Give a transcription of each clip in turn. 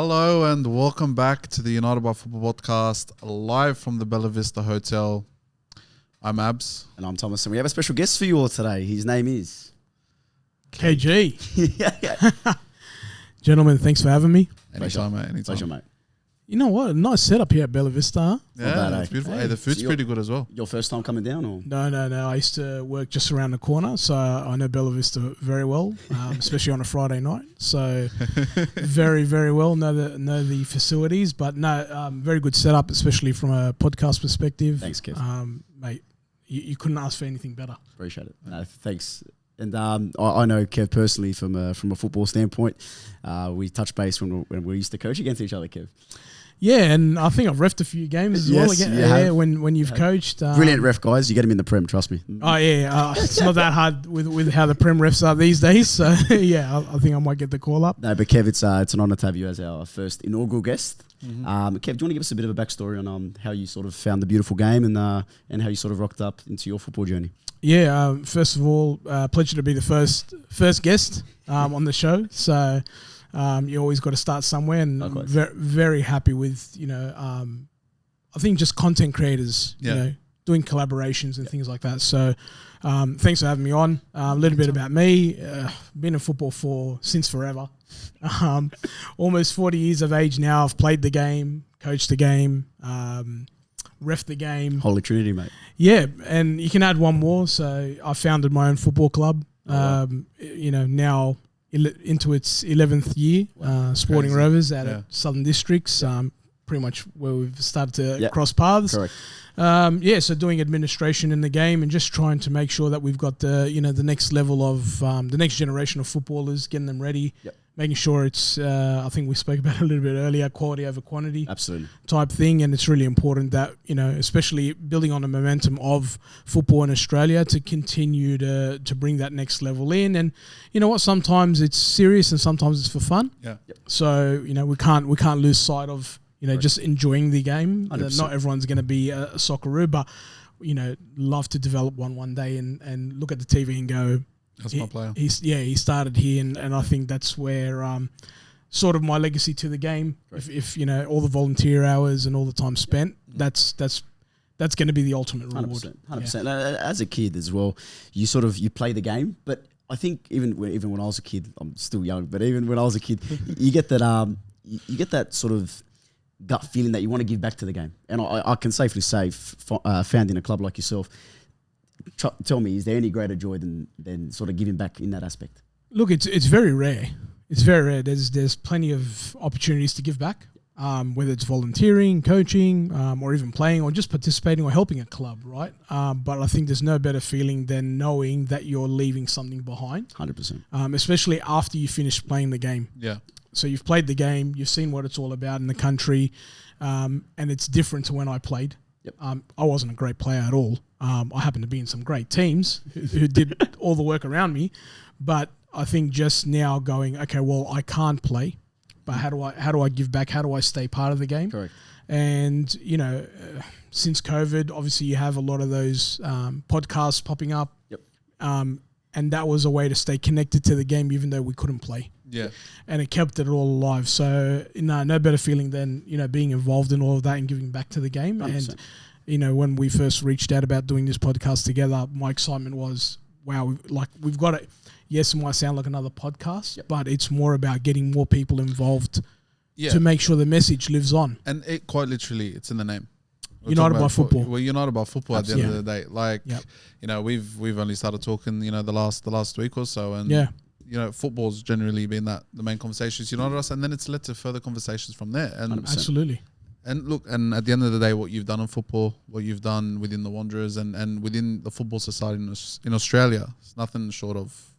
Hello and welcome back to the United by Football Podcast, live from the Bella Vista Hotel. I'm Abs. And I'm Thomas, and we have a special guest for you all today. His name is... KayGee. yeah. Gentlemen, thanks for having me. Anytime, mate. Anytime. Pleasure, mate. You know what? A nice setup here at Bella Vista, huh? Yeah, bad, it's beautiful. Hey, Hey, the food's so pretty good as well. Your first time coming down, or...? No. I used to work just around the corner, so I know Bella Vista very well, especially on a Friday night. So very, very well. Know the facilities, but no, very good setup, especially from a podcast perspective. Thanks, Kev. Mate, you couldn't ask for anything better. Appreciate it. No, thanks. And I know Kev personally from a football standpoint. We touched base when we used to coach against each other, Kev. Yeah, and I think I've refed a few games as well. Again, yeah, when you've coached. Brilliant ref, guys. You get him in the Prem, trust me. Oh, yeah. It's not that hard with how the Prem refs are these days. So, yeah, I think I might get the call up. No, but Kev, it's an honour to have you as our first inaugural guest. Mm-hmm. Kev, do you want to give us a bit of a backstory on how you sort of found the beautiful game and how you sort of rocked up into your football journey? Yeah, first of all, pleasure to be the first guest on the show. So... you always got to start somewhere, and I'm very happy with, I think just content creators, doing collaborations and things like that. So thanks for having me on. A little bit about me. Been in football since forever. Almost 40 years of age now. I've played the game, coached the game, ref the game. Holy Trinity, mate. Yeah, and you can add one more. So I founded my own football club, now... into its 11th year, Sporting Crazy. Rovers out at Southern Districts, pretty much where we've started to cross paths. Correct. So doing administration in the game and just trying to make sure that we've got the next level of the next generation of footballers, getting them ready, making sure it's, I think we spoke about it a little bit earlier, quality over quantity. Absolutely. Type thing. And it's really important that, especially building on the momentum of football in Australia, to continue to bring that next level in. And you know what, sometimes it's serious and sometimes it's for fun. Yeah. Yep. So, we can't lose sight of, just enjoying the game. 100%. Not everyone's going to be a Socceroo, but, love to develop one day and look at the TV and go, that's my player. He started here, and I think that's where sort of my legacy to the game. Right. If all the volunteer hours and all the time spent, that's going to be the ultimate reward. 100%. Yeah. As a kid as well, you play the game, but I think even when I was a kid, I'm still young, but even when I was a kid, you get that sort of gut feeling that you want to give back to the game, and I can safely say, founding a club like yourself. Tell me, is there any greater joy than sort of giving back in that aspect? Look, it's very rare. It's very rare. There's plenty of opportunities to give back, whether it's volunteering, coaching, or even playing, or just participating or helping a club, right? But I think there's no better feeling than knowing that you're leaving something behind. 100%. Especially after you finish playing the game. Yeah. So you've played the game, you've seen what it's all about in the country, and it's different to when I played. Yep. I wasn't a great player at all. I happened to be in some great teams who did all the work around me, but I think just now going, okay, well, I can't play, but how do I give back? How do I stay part of the game? Correct. And since COVID, obviously you have a lot of those podcasts popping up. Yep. And that was a way to stay connected to the game, even though we couldn't play. Yeah. And it kept it all alive. So no better feeling than being involved in all of that and giving back to the game. 100%. And when we first reached out about doing this podcast together, my excitement was, wow, we've got it. Yes, it might sound like another podcast, but it's more about getting more people involved to make sure the message lives on. And it quite literally, it's in the name. United by football. We're united by football at the end of the day. Like, we've only started talking, the last week or so, and football's generally been the main conversations united us, and then it's led to further conversations from there. And 100%. Absolutely. And look, and at the end of the day, what you've done in football, what you've done within the Wanderers and within the football society in Australia, it's nothing short of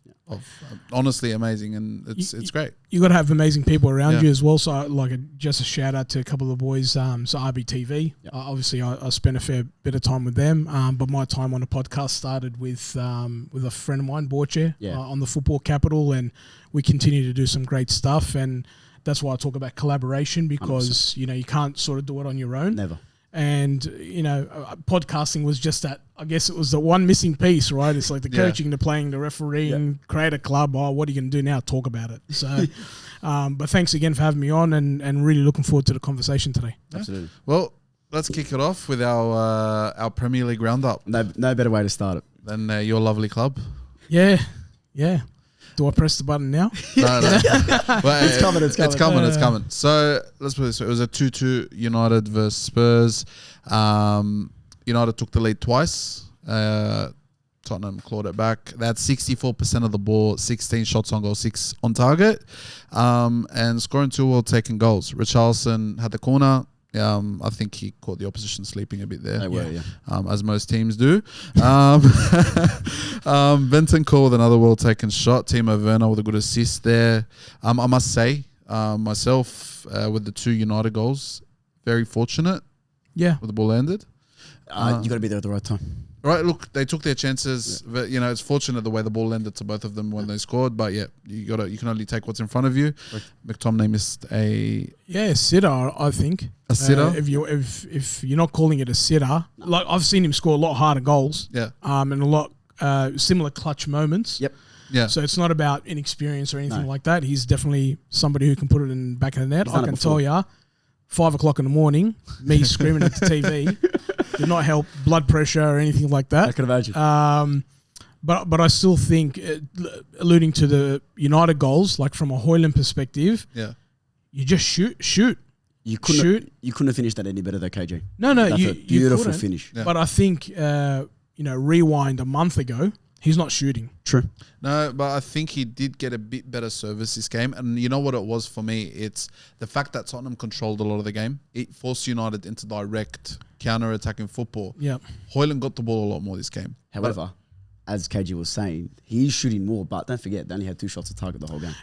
honestly amazing, and it's great. You got to have amazing people around you as well. So, just a shout out to a couple of the boys. So RBTV, obviously, I spent a fair bit of time with them. But my time on the podcast started with a friend of mine, Borche, on the Football Capital, and we continue to do some great stuff. And that's why I talk about collaboration, because 100%. You can't sort of do it on your own. Never. And podcasting was just that I guess it was the one missing piece, right? It's like the coaching, the playing, the refereeing, create a club. Oh, what are you going to do now? Talk about it. So, but thanks again for having me on and really looking forward to the conversation today. Absolutely. Well, let's kick it off with our Premier League roundup. No better way to start it than your lovely club. Yeah. Do I press the button now? No. Well, It's coming. So let's put it this way. It was a 2-2 United versus Spurs. United took the lead twice. Tottenham clawed it back. They had 64% of the ball, 16 shots on goal, 6 on target, and scoring 2 well-taken goals. Richarlison had the corner. I think he caught the opposition sleeping a bit there. They were, as most teams do. Bentancur with another well-taken shot. Timo Werner with a good assist there. I must say, myself, with the 2 United goals, very fortunate. Yeah. With the ball landed. You got to be there at the right time. Right, look, they took their chances, but it's fortunate the way the ball landed to both of them when they scored. But you can only take what's in front of you. Right. McTominay missed a sitter, I think. A sitter. If you're not calling it a sitter, like I've seen him score a lot harder goals. Yeah. And a lot similar clutch moments. Yep. Yeah. So it's not about inexperience or anything like that. He's definitely somebody who can put it in the back of the net. I can tell you, 5 o'clock in the morning, me screaming at the TV did not help blood pressure or anything like that. I can imagine. But I still think, alluding to the United goals, like from a Højlund perspective, you just shoot. You couldn't have finished that any better though, KG. No, you beautiful finish. Yeah. But I think rewind a month ago, he's not shooting. True. No, but I think he did get a bit better service this game. And you know what it was for me? It's the fact that Tottenham controlled a lot of the game. It forced United into direct counter-attacking football. Yeah. Højlund got the ball a lot more this game. However, as KG was saying, he's shooting more, but don't forget, they only had 2 shots to target the whole game.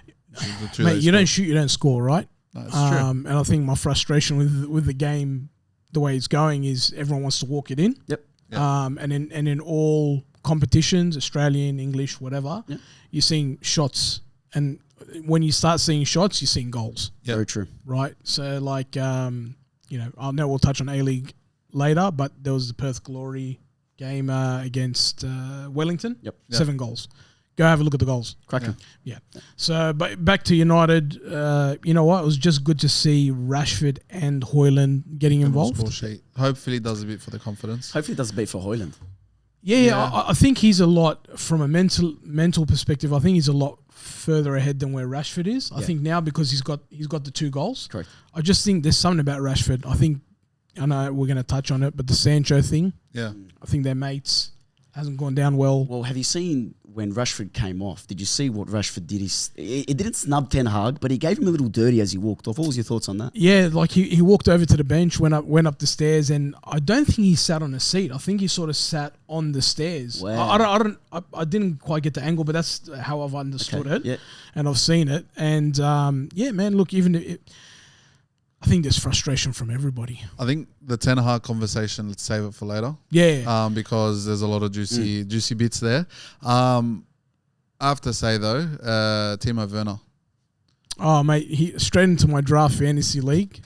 Mate, you don't shoot, you don't score, right? No, that's true. And I think my frustration with the game, the way it's going, is everyone wants to walk it in. Yep. Yep. And in all competitions, Australian, English, whatever, you're seeing shots. And when you start seeing shots, you're seeing goals. Yep. Very true. Right? So, like, I know we'll touch on A-League later, but there was the Perth Glory game against Wellington. Yep. 7 goals. Go have a look at the goals. Cracking. Yeah. So, but back to United, you know what? It was just good to see Rashford and Højlund getting involved. Hopefully, it does a bit for the confidence. Hopefully, it does a bit for Højlund. Yeah. I think he's a lot, from a mental perspective, I think he's a lot further ahead than where Rashford is. I think now because he's got the 2 goals. Correct. I just think there's something about Rashford. I know we're going to touch on it, but the Sancho thing. Yeah. I think their mates hasn't gone down well. Well, have you seen when Rashford came off? Did you see what Rashford did? It didn't snub Ten Hag, but he gave him a little dirty as he walked off. What was your thoughts on that? Yeah, like he walked over to the bench, went up the stairs, and I don't think he sat on a seat. I think he sort of sat on the stairs. Wow. I didn't quite get the angle, but that's how I've understood it. Yeah. And I've seen it. And man, look, I think there's frustration from everybody. I think the Ten Hag conversation, let's save it for later. Yeah. Because there's a lot of juicy bits there. I have to say, though, Timo Werner. Oh, mate, he straight into my draft fantasy league.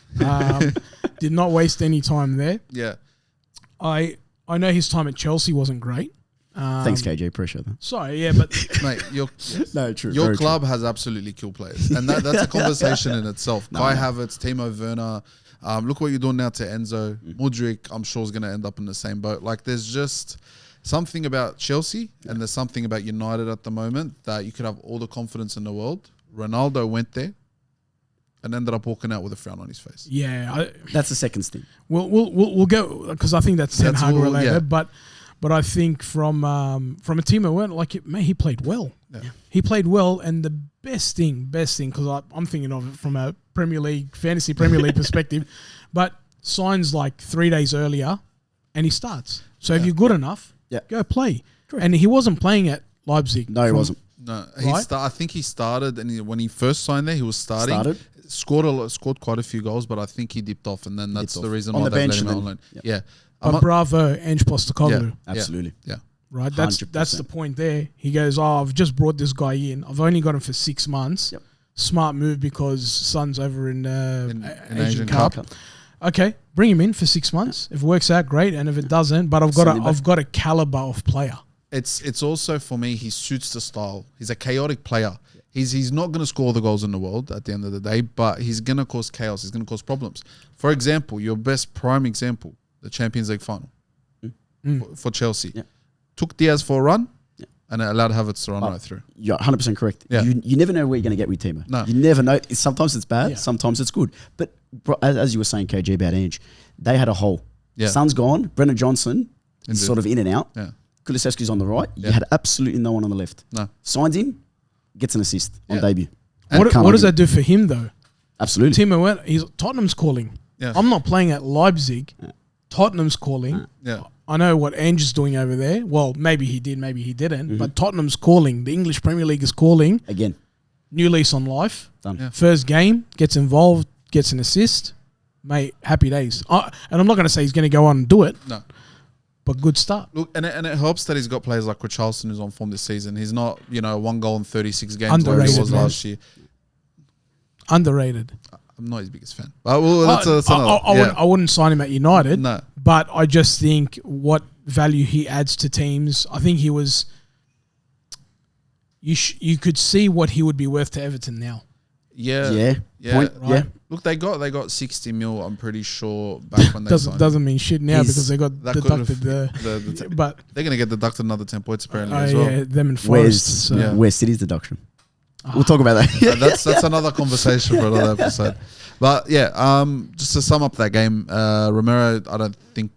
Did not waste any time there. Yeah. I know his time at Chelsea wasn't great. Thanks, KJ. Appreciate that. Sorry, yeah, but mate, your true. club has absolutely killed players, and that's a conversation in itself. Kai Havertz, Timo Werner. Look what you're doing now to Enzo. Mudryk, I'm sure, is going to end up in the same boat. Like, there's just something about Chelsea, and there's something about United at the moment that you could have all the confidence in the world. Ronaldo went there and ended up walking out with a frown on his face. Yeah, that's the second thing. We'll go, because I think that's Ten Hag related, yeah. But I think from a Timo Werner, he played well. Yeah. He played well, and the best thing, because I'm thinking of it from a fantasy Premier League perspective, but signs like 3 days earlier, and he starts. So if you're good enough, go play. Correct. And he wasn't playing at Leipzig. No, he wasn't. No, right? I think he started, and when he first signed there, he was starting. Scored quite a few goals, but I think he dipped off, and then that's the reason why they let him out on loan. Yeah. But bravo, Ange Postecoglou. Yeah, absolutely. Yeah. Right, that's the point there. He goes, I've just brought this guy in. I've only got him for 6 months. Yep. Smart move because Son's over in Asian Cup. okay, bring him in for 6 months. If it works out, great. And if it doesn't, but I've got a caliber of player. It's also, for me, he suits the style. He's a chaotic player. He's not going to score the goals in the world at the end of the day, but he's going to cause chaos. He's going to cause problems. For example, your best prime example, the Champions League final for Chelsea. Yeah. Took Diaz for a run and allowed Havertz to run right through. You're 100% correct. Yeah. You never know where you're going to get with Timo. No. You never know. Sometimes it's bad, sometimes it's good. But as you were saying, KG, about Ange, they had a hole. Yeah. Son's gone. Brendan Johnson is sort of in and out. Yeah. Kulusevski's on the right. You had absolutely no one on the left. No. Signs him, gets an assist on debut. What does that do for him, though? Absolutely. Timo, Tottenham's calling. Yeah. I'm not playing at Leipzig. Yeah. Tottenham's calling. Yeah. I know what Ange is doing over there. Well, maybe he did, maybe he didn't. But Tottenham's calling. The English Premier League is calling. Again. New lease on life. Done. Yeah. First game, gets involved, gets an assist. Mate, happy days. And I'm not going to say he's going to go on and do it. No. But good start. Look, and it helps that he's got players like Richarlison who's on form this season. He's not, 1 goal in 36 games like he was last year. Underrated. I'm not his biggest fan. But that's I wouldn't sign him at United. No. But I just think what value he adds to teams. I think he was. You could see what he would be worth to Everton now. Yeah. Right? Yeah. Look, they got 60 mil. I'm pretty sure back when they signed. Doesn't mean shit now because they got deducted but they're gonna get deducted another 10 points apparently as well. Yeah, them and Forest. Where's City's deduction? We'll talk about that. That's another conversation for another episode. But yeah, just to sum up that game, Romero, I don't think.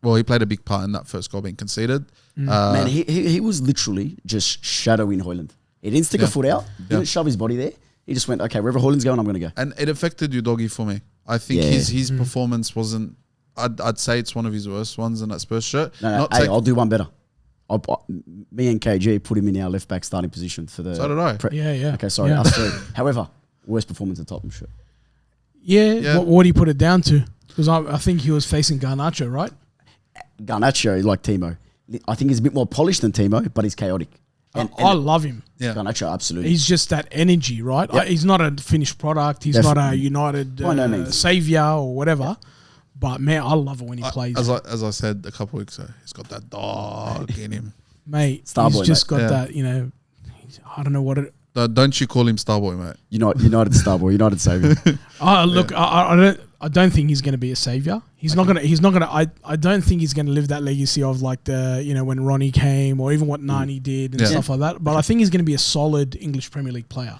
Well, he played a big part in that first goal being conceded. Man, he was literally just shadowing Højlund. He didn't stick a foot out. Didn't shove his body there. He just went, okay, wherever Højlund's going, I'm going to go. And it affected Udogie for me. I think his performance wasn't. I'd say it's one of his worst ones in that Spurs shirt. No, I'll do one better. Me and KG put him in our left back starting position for the. So did I. Yeah. Okay, sorry, us three. However, worst performance at Tottenham shirt. Yeah. What do you put it down to? Because I think he was facing Garnacho, right? Garnacho, like Timo. I think he's a bit more polished than Timo, but he's chaotic. And I love him. Yeah. Garnacho, absolutely. He's just that energy, right? Yep. He's not a finished product. He's not a United savior or whatever. But man, I love it when he plays. As I said a couple of weeks ago, he's got that dog in him. Mate, he's just got that, I don't know what it... Don't you call him Starboy, mate? United Starboy, United savior. Look, I don't think he's going to be a savior. He's not going to. I don't think he's going to live that legacy of like when Ronnie came or even what Nani did and stuff like that. But I think he's going to be a solid English Premier League player.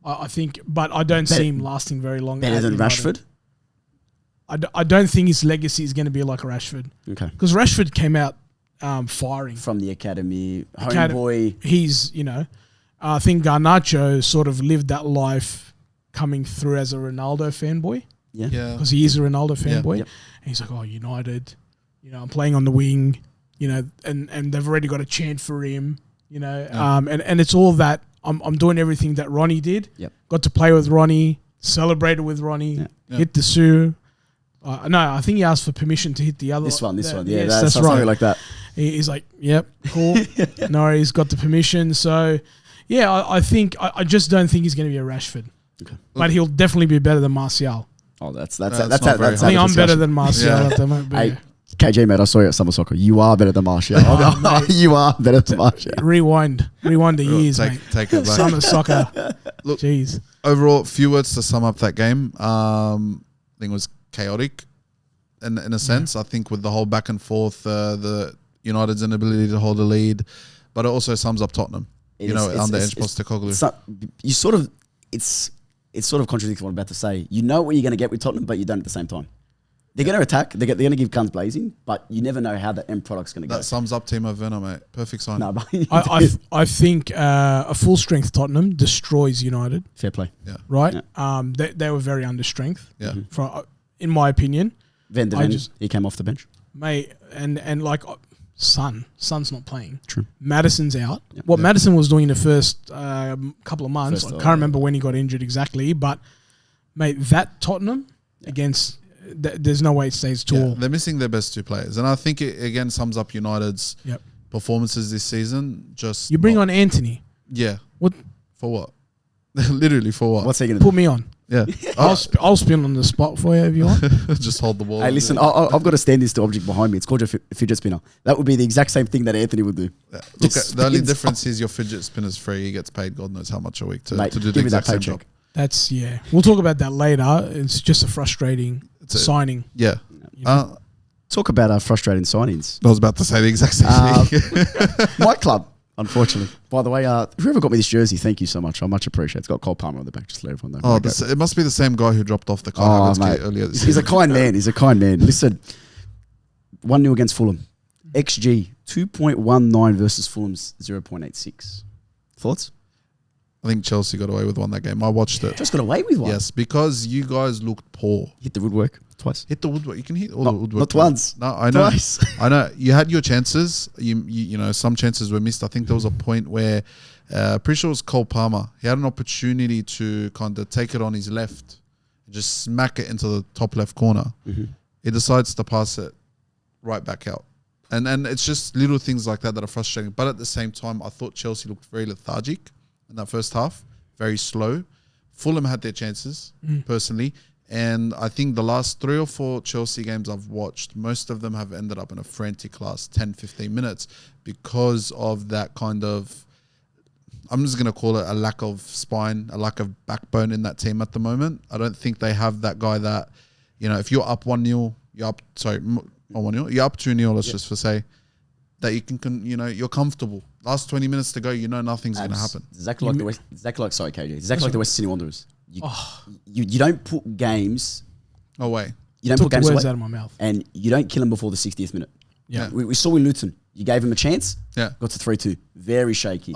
I think, but I don't see him lasting very long. Better than Rashford? I don't think his legacy is going to be like Rashford. Okay. Because Rashford came out firing. From the academy. Homeboy. He's, I think Garnacho sort of lived that life coming through as a Ronaldo fanboy. Yeah. Because he is a Ronaldo fanboy. Yep. And he's like, oh, United, I'm playing on the wing, and they've already got a chant for him, and it's all that I'm doing everything that Ronnie did. Yep. Got to play with Ronnie, celebrated with Ronnie, hit the Sue. No, I think he asked for permission to hit the other. This one. Yeah, Yes, that's right. Something like that. He's like, yep, cool. No, he's got the permission. So, yeah, I think I just don't think he's going to be a Rashford. Okay. But he'll definitely be better than Martial. Oh, that's I think I'm better than Martial at the moment. Hey, KG, mate, I saw you at Summer Soccer. You are better than Martial. You are better than Martial. Rewind the years, mate. Take it back. Summer Soccer. Look, jeez. Overall, few words to sum up that game. I think it was chaotic in a sense. I think with the whole back and forth, the United's inability to hold a lead, but it also sums up Tottenham. Under Ange Postecoglou. It's sort of contradicts what I'm about to say. You know what you're going to get with Tottenham, but you don't at the same time. They're going to attack. They're going to give guns blazing, but you never know how the end product's going to go. That sums up Timo Werner, mate. Perfect sign. No, but I think a full strength Tottenham destroys United. Fair play. Yeah. Right? Yeah. They were very under strength. Yeah. In my opinion. Van de Ven, he came off the bench. Mate, and like Son's not playing. True. Madison's out. Yep. Madison was doing in the first couple of months, I can't remember when he got injured exactly, but mate, that Tottenham against, there's no way it stays tall. They're missing their best two players, and I think it again sums up United's performances this season. You bring on Anthony. Yeah. What? For what? Literally for what? What's he going to do? Put me on. Yeah. I'll spin on the spot for you if you want. Just hold the ball. Hey, listen, I've got a standing still object behind me. It's called a fidget spinner. That would be the exact same thing that Anthony would do. Yeah. Look, the only difference is your fidget spinner's free. He gets paid God knows how much a week to do the exact same job. That's, yeah. We'll talk about that later. It's just a frustrating signing. Yeah. Talk about frustrating signings. I was about to say the exact same thing. My club, unfortunately. By the way, whoever got me this jersey, thank you so much. I much appreciate it. It's got Cole Palmer on the back. Just let everyone know. It must be the same guy who dropped off the car earlier this He's a kind man. He's a kind man. Listen, 1-0 against Fulham. XG, 2.19 versus Fulham's 0.86. Thoughts? I think Chelsea got away with one that game. I watched it. Just got away with one? Yes, because you guys looked poor. Hit the woodwork twice. Hit the woodwork. You can hit all the woodwork. Not once. No, I know. Twice. I know. You had your chances. You know, some chances were missed. I think there was a point where, pretty sure it was Cole Palmer. He had an opportunity to kind of take it on his left, just smack it into the top left corner. Mm-hmm. He decides to pass it right back out. And it's just little things like that are frustrating. But at the same time, I thought Chelsea looked very lethargic in that first half, very slow. Fulham had their chances, personally. And I think the last 3 or 4 Chelsea games I've watched, most of them have ended up in a frantic last 10, 15 minutes because of that kind of, I'm just going to call it a lack of spine, a lack of backbone in that team at the moment. I don't think they have that guy that, you know, if you're up 1-0, you're up 2-0, let's just say, that you can, you know, you're comfortable. Last 20 minutes to go, you know nothing's going to happen. Exactly like the West Sydney Wanderers. You don't put games away. You don't put games away. Words out of my mouth. And you don't kill them before the 60th minute. Yeah. We saw with Luton. You gave him a chance. Yeah. Got to 3-2. Very shaky.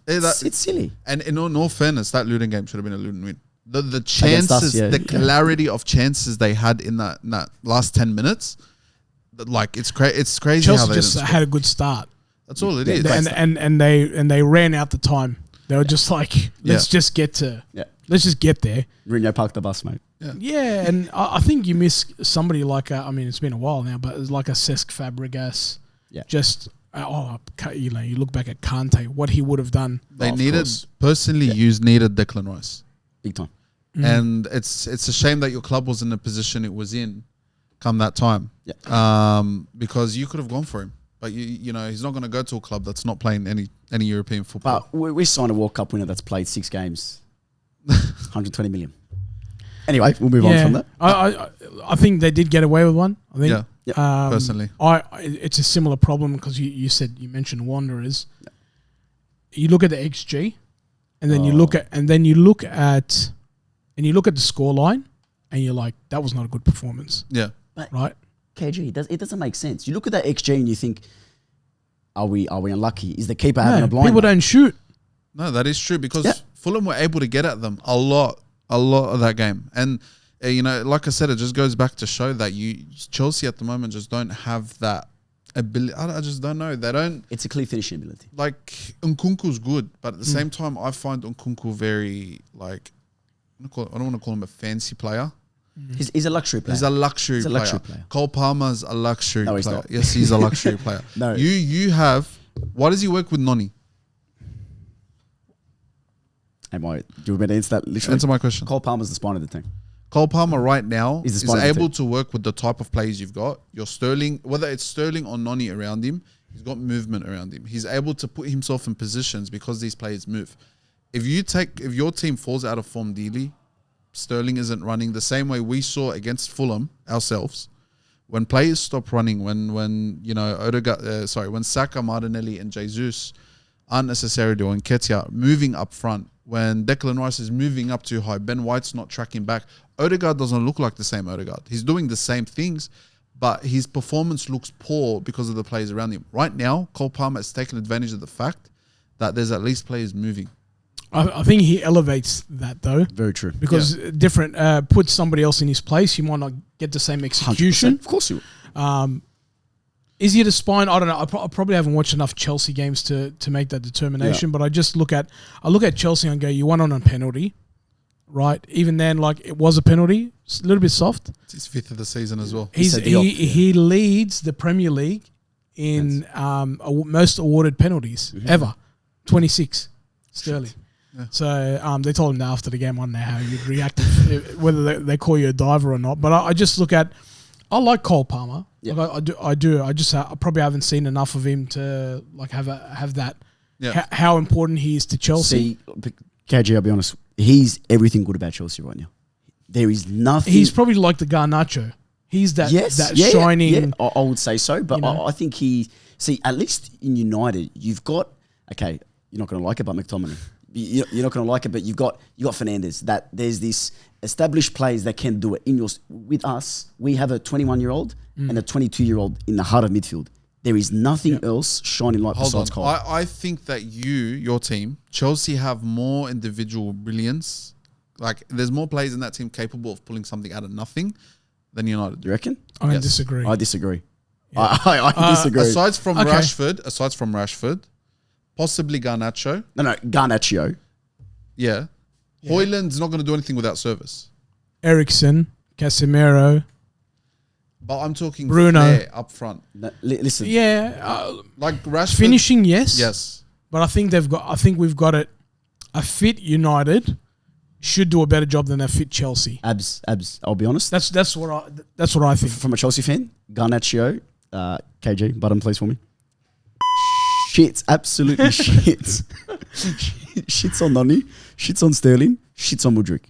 It's silly. And in all fairness, that Luton game should have been a Luton win. The chances, the clarity of chances they had in that last 10 minutes, like it's crazy. Chelsea how they just had a good start. That's all it is. And they ran out the time. They were just like, let's just get there. Mourinho parked the bus, mate. Yeah, and I think you miss somebody like it's been a while now, but it's like a Cesc Fabregas. Yeah. Just you look back at Kante, what he would have done. They needed Declan Rice big time. And it's a shame that your club was in the position it was in come that time. Because you could have gone for him. But you know, he's not going to go to a club that's not playing any European football. But we signed a World Cup winner that's played 6 games, 120 million. Anyway, we'll move on from that. I think they did get away with one. I think. Yeah. Personally, it's a similar problem because you mentioned Wanderers. Yeah. You look at the XG, and then you look at the score line, and you're like, that was not a good performance. Yeah. But right. KG, it doesn't make sense. You look at that XG and you think, are we unlucky? Is the keeper having a blind? People don't shoot. No, that is true because Fulham were able to get at them a lot of that game. And, you know, like I said, it just goes back to show that Chelsea at the moment just don't have that ability. I just don't know. They don't. It's a clear finishing ability. Like, Nkunku's good, but at the same time, I find Nkunku very, like, I don't want to call him a fancy player. He's a luxury player. He's a luxury player. Cole Palmer's a luxury player. He's not. Yes, he's a luxury player. No. You have... Why does he work with Noni? Do you want me to answer that literally? Answer my question. Cole Palmer's the spine of the team. Cole Palmer right now is able to work with the type of players you've got. Your Sterling, whether it's Sterling or Noni around him, he's got movement around him. He's able to put himself in positions because these players move. If your team falls out of form daily, Sterling isn't running the same way we saw against Fulham ourselves. When players stop running, when you know when Saka, Martinelli, and Jesus aren't necessarily or Nketiah moving up front, when Declan Rice is moving up too high, Ben White's not tracking back. Odegaard doesn't look like the same Odegaard. He's doing the same things, but his performance looks poor because of the players around him. Right now, Cole Palmer has taken advantage of the fact that there's at least players moving. I think he elevates that though. Very true. Because put somebody else in his place, you might not get the same execution. 100%. Of course you will. Is he the spine? I don't know. I probably haven't watched enough Chelsea games to make that determination. But I just look at Chelsea and go, you won on a penalty, right? Even then, like it was a penalty. It's a little bit soft. It's his 5th of the season as well. He leads the Premier League in most awarded penalties ever. 26. Sterling. Yeah. So they told him that after the game, I don't know how you'd react whether they call you a diver or not. But I just look at, I like Cole Palmer. Yeah. Like I do. I probably haven't seen enough of him to like have that. Yeah. How important he is to Chelsea. See, KG, I'll be honest, he's everything good about Chelsea right now. There is nothing. He's probably like the Garnacho. He's that shining. Yeah, I would say so, but I think at least in United, you've got, okay, you're not going to like it, but McTominay. You're not going to like it, but you got Fernandes. That there's this established players that can do it. With us, we have a 21-year-old and a 22-year-old in the heart of midfield. There is nothing else shining light besides Cole. I think that your team, Chelsea, have more individual brilliance. Like, there's more players in that team capable of pulling something out of nothing than United. Do you reckon? I disagree. I disagrry. Yeah. I disagree. Aside from Rashford, possibly Garnacho. No, Garnacho. Yeah. Højlund's not going to do anything without service. Eriksen, Casemiro. But I'm talking Bruno up front. No, listen. Yeah. Like Rashford. Finishing, yes. Yes. But I think we've got it. A fit United should do a better job than a fit Chelsea. Abs. I'll be honest. That's what I think. From a Chelsea fan, Garnacho, KG, button please for me. Shits, absolutely shits. Shits on Noni, shits on Sterling, shits on Mudryk.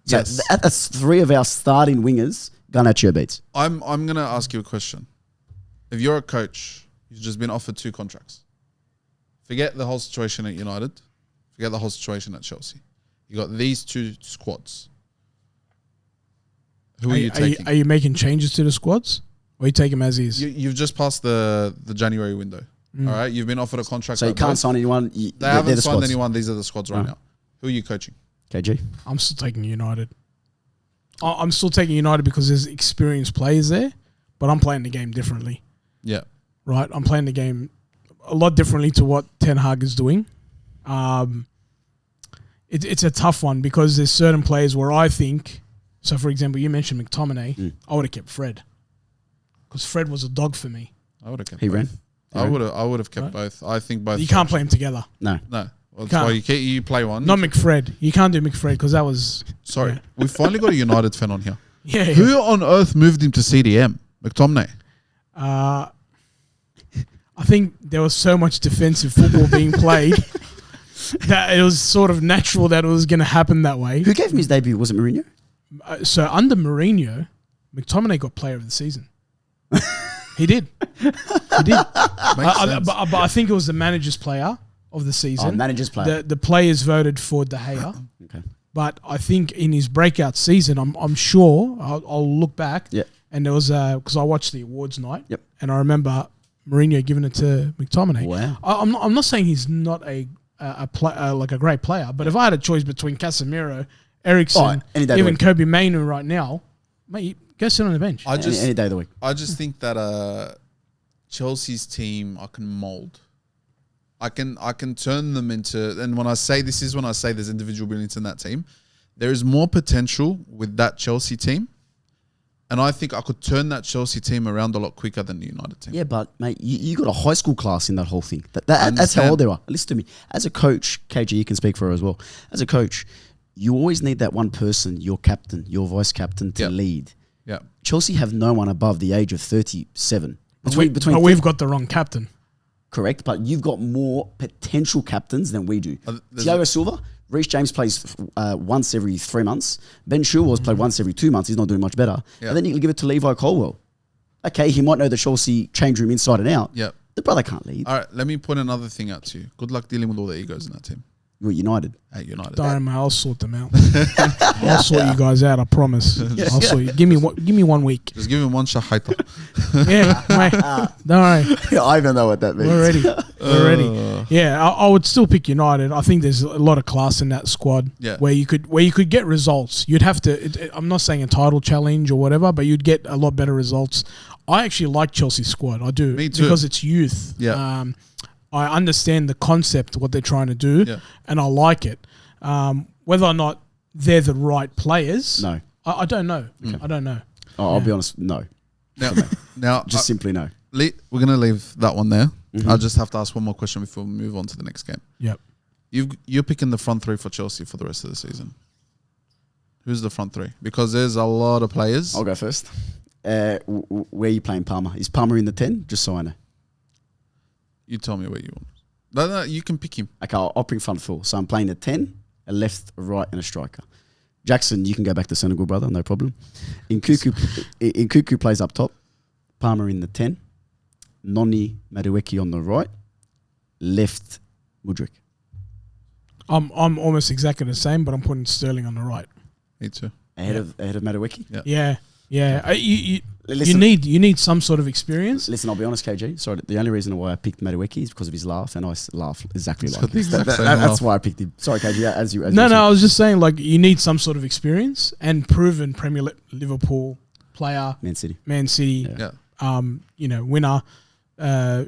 So Yes. That's three of our starting wingers. Garnacho beats. I'm going to ask you a question. If you're a coach, you've just been offered 2 contracts. Forget the whole situation at United. Forget the whole situation at Chelsea. You got these 2 squads. Who are you taking? Are you making changes to the squads? Or you take them as is? You've just passed the January window. All right? You've been offered a contract. So you can't sign anyone. They haven't signed anyone. These are the squads right now. Who are you coaching? KG. I'm still taking United. I'm still taking United because there's experienced players there, but I'm playing the game differently. Yeah. Right? I'm playing the game a lot differently to what Ten Hag is doing. It's a tough one because there's certain players where I think, so for example, you mentioned McTominay, I would have kept Fred because Fred was a dog for me. I would have kept He both. ran. I would have kept both. I think both. You can't play them together. No. Well, that's why you play one. Not McFred. You can't do McFred because that was... Sorry. We finally got a United fan on here. Yeah. Who on earth moved him to CDM? McTominay. I think there was so much defensive football being played that it was sort of natural that it was going to happen that way. Who gave him his debut? Was it Mourinho? So under Mourinho, McTominay got player of the season. He did. But I think it was the manager's player of the season. Manager's player. The players voted for De Gea. Okay. But I think in his breakout season, I'm sure, I'll look back. Yeah. And there was, because I watched the awards night. Yep. And I remember Mourinho giving it to McTominay. Wow. I'm not saying he's not a great player, but if I had a choice between Casemiro, Eriksen, even Kobe Mainu right now, mate, go sit on the bench. Any day of the week. I just think that Chelsea's team I can mold. I can turn them into, and when I say there's individual brilliance in that team, there is more potential with that Chelsea team. And I think I could turn that Chelsea team around a lot quicker than the United team. Yeah, but mate, you got a high school class in that whole thing. That's how old they are. Listen to me. As a coach, KG, you can speak for her as well. As a coach, you always need that one person, your captain, your vice captain, to lead. Yeah. Chelsea have no one above the age of 37. But we've got the wrong captain. Correct, but you've got more potential captains than we do. Thiago Silva, Reece James plays once every 3 months. Ben Chilwell's played once every 2 months. He's not doing much better. Yeah. And then you can give it to Levi Colwill. Okay, he might know the Chelsea change room inside and out. Yeah. The brother can't lead. All right, let me point another thing out to you. Good luck dealing with all the egos in that team. You're United. At United. Don't, mate, I'll sort them out. I'll sort you guys out, I promise. I'll sort you. Give me 1 week. Just give him one shahita. Yeah, mate. Don't worry. I even know what that means. We're ready. Yeah, I would still pick United. I think there's a lot of class in that squad where you could get results. You'd have to. I'm not saying a title challenge or whatever, but you'd get a lot better results. I actually like Chelsea's squad. I do. Me too. Because it's youth. Yeah. I understand the concept, what they're trying to do, and I like it. Whether or not they're the right players, no, I don't know. I don't know. I'll be honest, no. Now, just simply no. We're going to leave that one there. Mm-hmm. I'll just have to ask one more question before we move on to the next game. Yep. You're picking the front three for Chelsea for the rest of the season. Who's the front three? Because there's a lot of players. I'll go first. Where are you playing Palmer? Is Palmer in the 10? Just so I know. You tell me where you want. No, you can pick him. Okay, I'll bring front four. So I'm playing a 10, a left, a right, and a striker. Jackson, you can go back to Senegal, brother, no problem. Nkuku plays up top. Palmer in the 10. Noni Madueke on the right. Left, Mudryk. I'm almost exactly the same, but I'm putting Sterling on the right. Me too. Ahead of Madueke? Yeah. You need some sort of experience. Listen, I'll be honest, KG. Sorry, the only reason why I picked Madueke is because of his laugh, and I laugh exactly like him. That's why I picked him. Sorry, KG. As you I was just saying, like, you need some sort of experience and proven Premier Liverpool player. Man City. Yeah. Winner.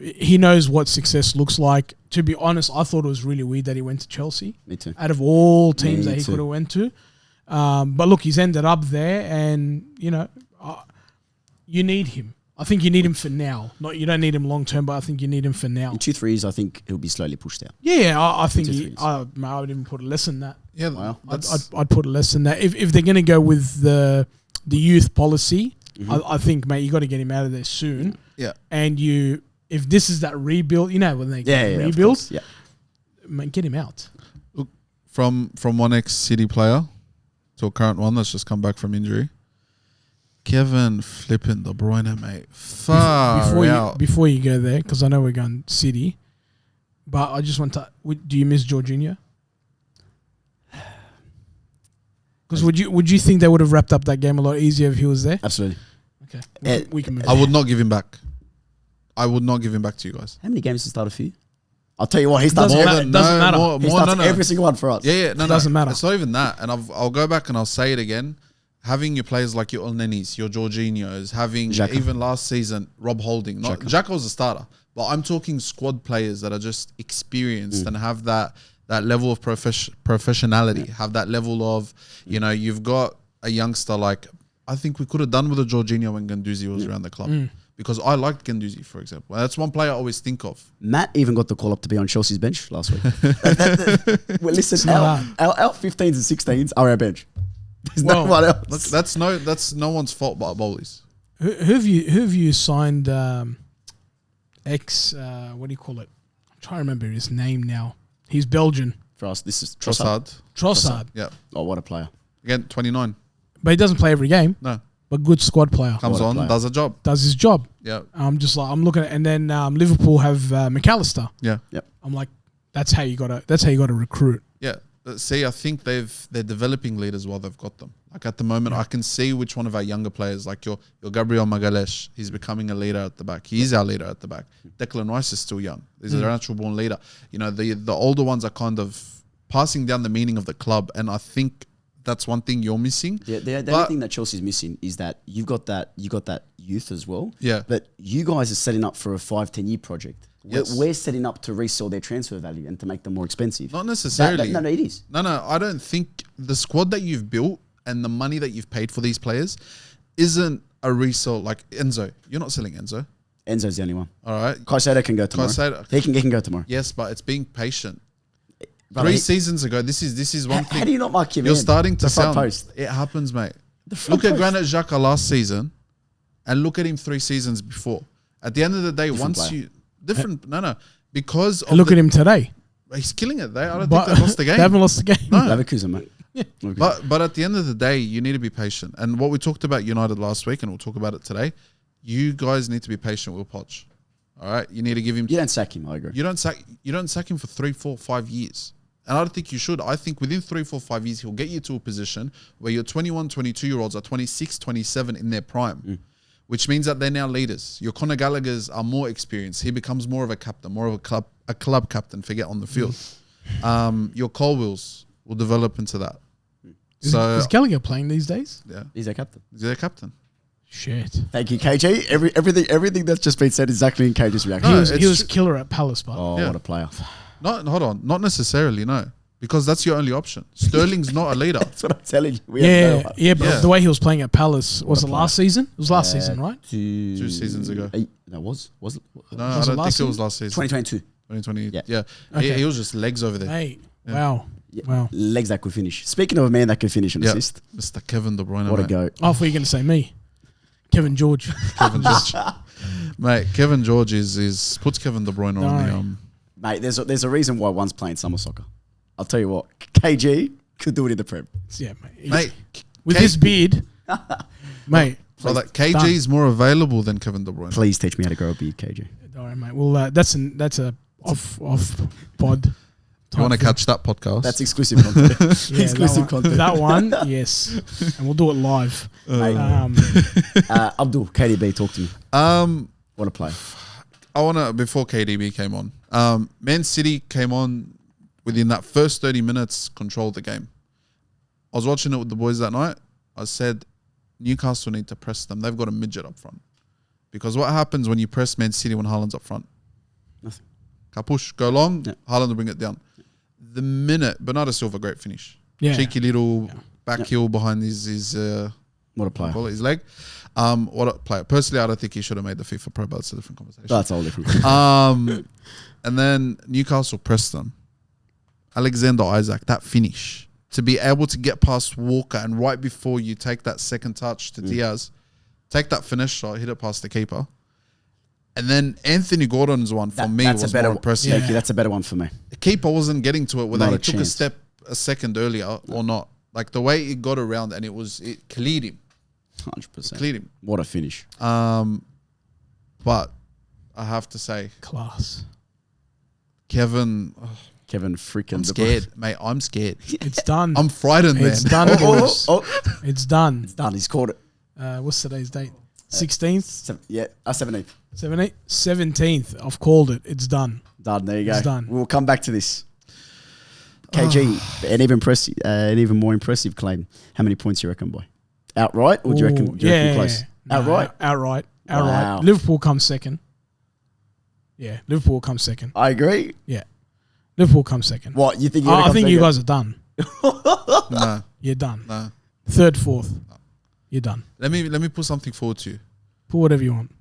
He knows what success looks like. To be honest, I thought it was really weird that he went to Chelsea. Me too. Out of all teams that he could have went to. But look, he's ended up there, and you need him. I think you need him for now. You don't need him long term, but I think you need him for now. In 2-3 years, I think he'll be slowly pushed out. Yeah, I think I would even put it less than that. Yeah, wow. I'd put it less than that. If they're going to go with the youth policy, I think, mate, you got to get him out of there soon. Yeah, and if this is that rebuild, when they rebuild, mate, get him out. Look, from one ex-City player to a current one that's just come back from injury. Kevin flipping De Bruyne, mate. Before you go there, because I know we're going City, but I just want to. Do you miss Jorginho? Because would you think they would have wrapped up that game a lot easier if he was there? Absolutely. Okay, we can move. I would not give him back. I would not give him back to you guys. How many games has he started for you? I'll tell you what, he starts doesn't matter. He starts every single one for us. Yeah, no, doesn't matter. It's not even that. And I'll go back and I'll say it again. Having your players like your Elnenis, your Jorginhos, having even last season, Rob Holding. Xhaka was a starter. But I'm talking squad players that are just experienced and have that level of professionality, have that level of, you've got a youngster like, I think we could have done with a Jorginho when Guendouzi was around the club. Because I liked Guendouzi, for example. That's one player I always think of. Matt even got the call up to be on Chelsea's bench last week. Well, listen, our 15s and 16s are our bench. There's no one else. Look, that's no one's fault but Bowley's. Who have you signed? What do you call it? I'm trying to remember his name now. He's Belgian. For us, this is Trossard. Yeah. Oh, what a player! Again, 29. But he doesn't play every game. No. But good squad player. Comes on, does a job. Does his job. Yeah. I'm looking at, and then Liverpool have McAllister. Yeah. Yep. I'm like, that's how you gotta recruit. Yeah. See, I think they're developing leaders while they've got them. Like at the moment, I can see which one of our younger players, like your Gabriel Magalhaes, he's becoming a leader at the back. He is our leader at the back. Declan Rice is still young. He's a natural born leader. The older ones are kind of passing down the meaning of the club, and I think that's one thing you're missing. Yeah, the only thing that Chelsea's missing is that you got that youth as well. Yeah. But you guys are setting up for a 5-10 year project. Yes. We're setting up to resell their transfer value and to make them more expensive. Not necessarily. No, it is. No, I don't think the squad that you've built and the money that you've paid for these players isn't a resale. Like Enzo, you're not selling Enzo. Enzo's the only one. All right. Caicedo can go tomorrow. He can go tomorrow. Yes, but it's being patient. Brother, 3 seasons ago, this is one thing. How do you not mark him? You're starting to sound. Post. It happens, mate. Look at Granit Xhaka last season, and look at him 3 seasons before. At the end of the day, because of look at him today. He's killing it. I don't think they lost the game. They haven't lost the game. No. Leverkusen, mate. Yeah. But at the end of the day, you need to be patient. And what we talked about United last week, and we'll talk about it today, you guys need to be patient with Poch. All right, you need to give him. You don't sack him. I agree. You don't sack him for 3, 4, 5 years. And I don't think you should. I think within 3, 4, 5 years, he'll get you to a position where your 21, 22-year-olds are 26, 27 in their prime, which means that they're now leaders. Your Conor Gallagher's are more experienced. He becomes more of a captain, more of a club captain, forget on the field. Your Colwills will develop into that. Is Gallagher playing these days? Yeah. He's their captain. He's their captain. Shit. Thank you, KG. Everything that's just been said is exactly in KG's reaction. He was killer at Palace, but what a player. Hold on. Not necessarily, no. Because that's your only option. Sterling's not a leader. That's what I'm telling you. But the way he was playing at Palace, was it last season? It was last season, right? 2 seasons ago. No, was it? No, I don't think it was last season. 2022. 2020. Yeah. He was just legs over there. Hey, Wow. Yeah. Wow. Legs that could finish. Speaking of a man that could finish and assist. Mr. Kevin De Bruyne. What a go. I thought you were going to say me. Kevin George. Kevin George. Mate, Kevin George is puts Kevin De Bruyne on the Mate, there's a reason why one's playing summer soccer. I'll tell you what, KG could do it in the Prem. Yeah, mate. With his beard, mate. So that KG is more available than Kevin De Bruyne. Please teach me how to grow a beard, KG. All right, mate. Well, that's a off pod. You want to catch that podcast? That's exclusive content. Yeah, exclusive content. That one, yes. And we'll do it live. Abdul, KDB, talk to me. What a play. I want to, before KDB came on, Man City came on within that first 30 minutes, controlled the game. I was watching it with the boys that night. I said, Newcastle need to press them. They've got a midget up front. Because what happens when you press Man City when Haaland's up front? Nothing. Push, go long, Haaland will bring it down. The minute, Bernardo Silva, great finish. Yeah. Cheeky little back heel behind his what a player. His leg. What a player. Personally, I don't think he should have made the FIFA Pro, but it's a different conversation. That's all different. And then Newcastle pressed them. Alexander Isak, that finish. To be able to get past Walker and right before you take that second touch to Diaz, take that finish shot, hit it past the keeper. And then Anthony Gordon's one for me was more impressive. Thank you. That's a better one for me. The keeper wasn't getting to it whether he took chance. a second earlier or not. Like the way it got around and it cleared him. 100%. Cleared him. What a finish. But I have to say, class. Kevin freaking. I'm scared, mate. I'm scared. It's done. I'm frightened, man. It's done, boys. It's done. It's done. He's caught it. What's today's date? 16th? 17th. 17th. I've called it. It's done. Done. There you go. It's done. We'll come back to this. KG, an even more impressive claim. How many points do you reckon by? Outright, or do you reckon close? No, Outright? Outright. Wow. Liverpool comes second. Yeah, Liverpool comes second. I agree. Yeah. Liverpool comes second. What, you think I think you guys are done. No. You're done. No. Third, fourth. You're done. Let me put something forward to you. Put whatever you want.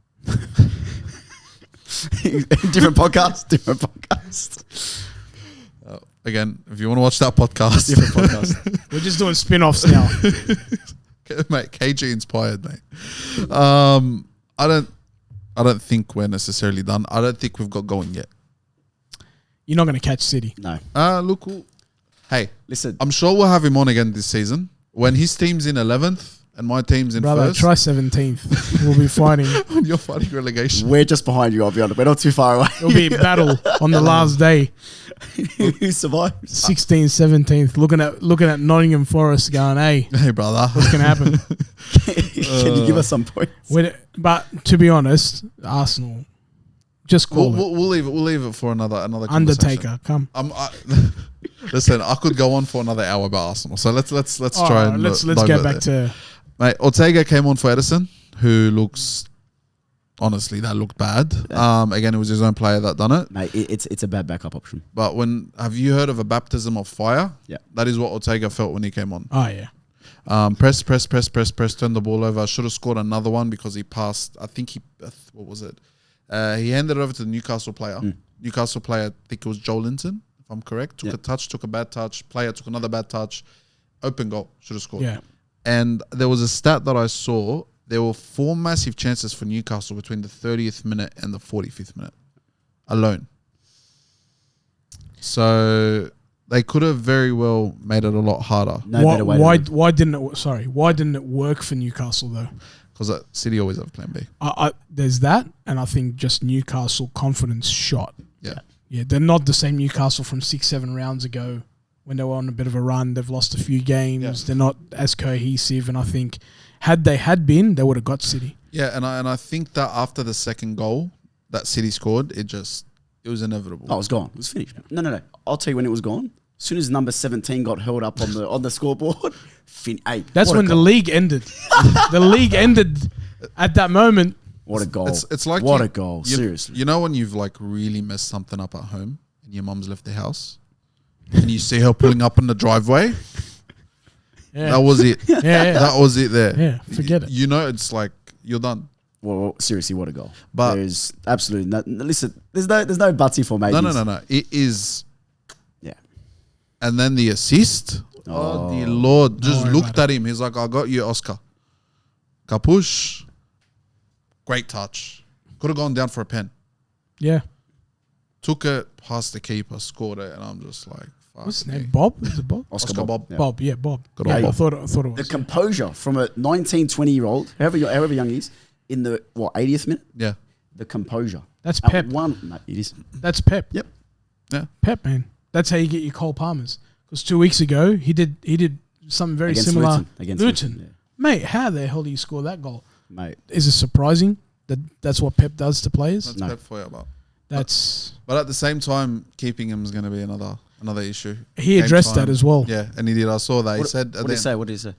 Different podcast. Again, if you want to watch that podcast. Different podcast. We're just doing spin-offs now. Mate, KG inspired, mate. I don't think we're necessarily done. I don't think we've got going yet. You're not going to catch City. No. Look. Hey, listen. I'm sure we'll have him on again this season. When his team's in 11th and my team's in first. Try 17th. We'll be fighting. When you're fighting relegation. We're just behind you, I'll be honest. We're not too far away. It'll be a battle on the last day. Who survives? 16th, 17th. Looking at Nottingham Forest going, hey, brother. What's going to happen? Can you give us some points? But to be honest, Arsenal, just call it. We'll leave it for another Undertaker, come. Listen, I could go on for another hour about Arsenal. So let's try and let's go back to. Mate, Ortega came on for Edison, who looks. Honestly, that looked bad. Yeah. Again, it was his own player that done it. Mate, it's a bad backup option. But have you heard of a baptism of fire? Yeah. That is what Ortega felt when he came on. Oh, yeah. Press, turn the ball over. Should have scored another one because he passed. I think what was it? He handed it over to the Newcastle player. Newcastle player, I think it was Joe Linton, if I'm correct. Took a touch, took a bad touch. Player took another bad touch. Open goal. Should have scored. Yeah. And there was a stat that I saw. There were 4 massive chances for Newcastle between the 30th minute and the 45th minute alone. So they could have very well made it a lot harder. Why didn't it work for Newcastle though? Because City always have plan B. There's that, and I think just Newcastle confidence shot. Yeah, they're not the same Newcastle from 6-7 rounds ago when they were on a bit of a run. They've lost a few games. Yeah. They're not as cohesive, and I think had they been, they would have got City. Yeah, and I think that after the second goal that City scored, it was inevitable. Oh, it was gone. It was finished. No. I'll tell you when it was gone. As soon as number 17 got held up on the scoreboard, that's when the league ended. The league ended at that moment. What a goal! It's like a goal. Seriously, you know when you've like really messed something up at home and your mum's left the house, and you see her pulling up in the driveway. Yeah. That was it. Yeah, that was it there. Yeah, forget it. You know, it's like you're done. Well, seriously, what a goal! But there's absolutely no. Listen, there's no butsy for mate. No. It is. Yeah. And then the assist. Oh, dear Lord. Just looked at him. He's like, I got you, Oscar. Kapush. Great touch. Could have gone down for a pen. Yeah. Took it past the keeper, scored it, and I'm just like, fuck. What's his name? Bob? Is it Bob? Oscar Bob. Yeah. Bob, yeah, Bob. Good old Bob. I thought it was. The composure from a 19, 20-year-old, however young he is, in the, 80th minute? Yeah. The composure. That's Pep. No, it is. That's Pep. Yep. Yeah. Pep, man. That's how you get your Cole Palmers. Because 2 weeks ago, he did something very Against similar. Against Luton. Yeah. Mate, how the hell do you score that goal? Mate. Is it surprising that that's what Pep does to players? That's Pep for you, but But at the same time, keeping him is going to be another issue. He addressed that as well. Yeah, and he did. I saw that. He said. What did he say? What did he say?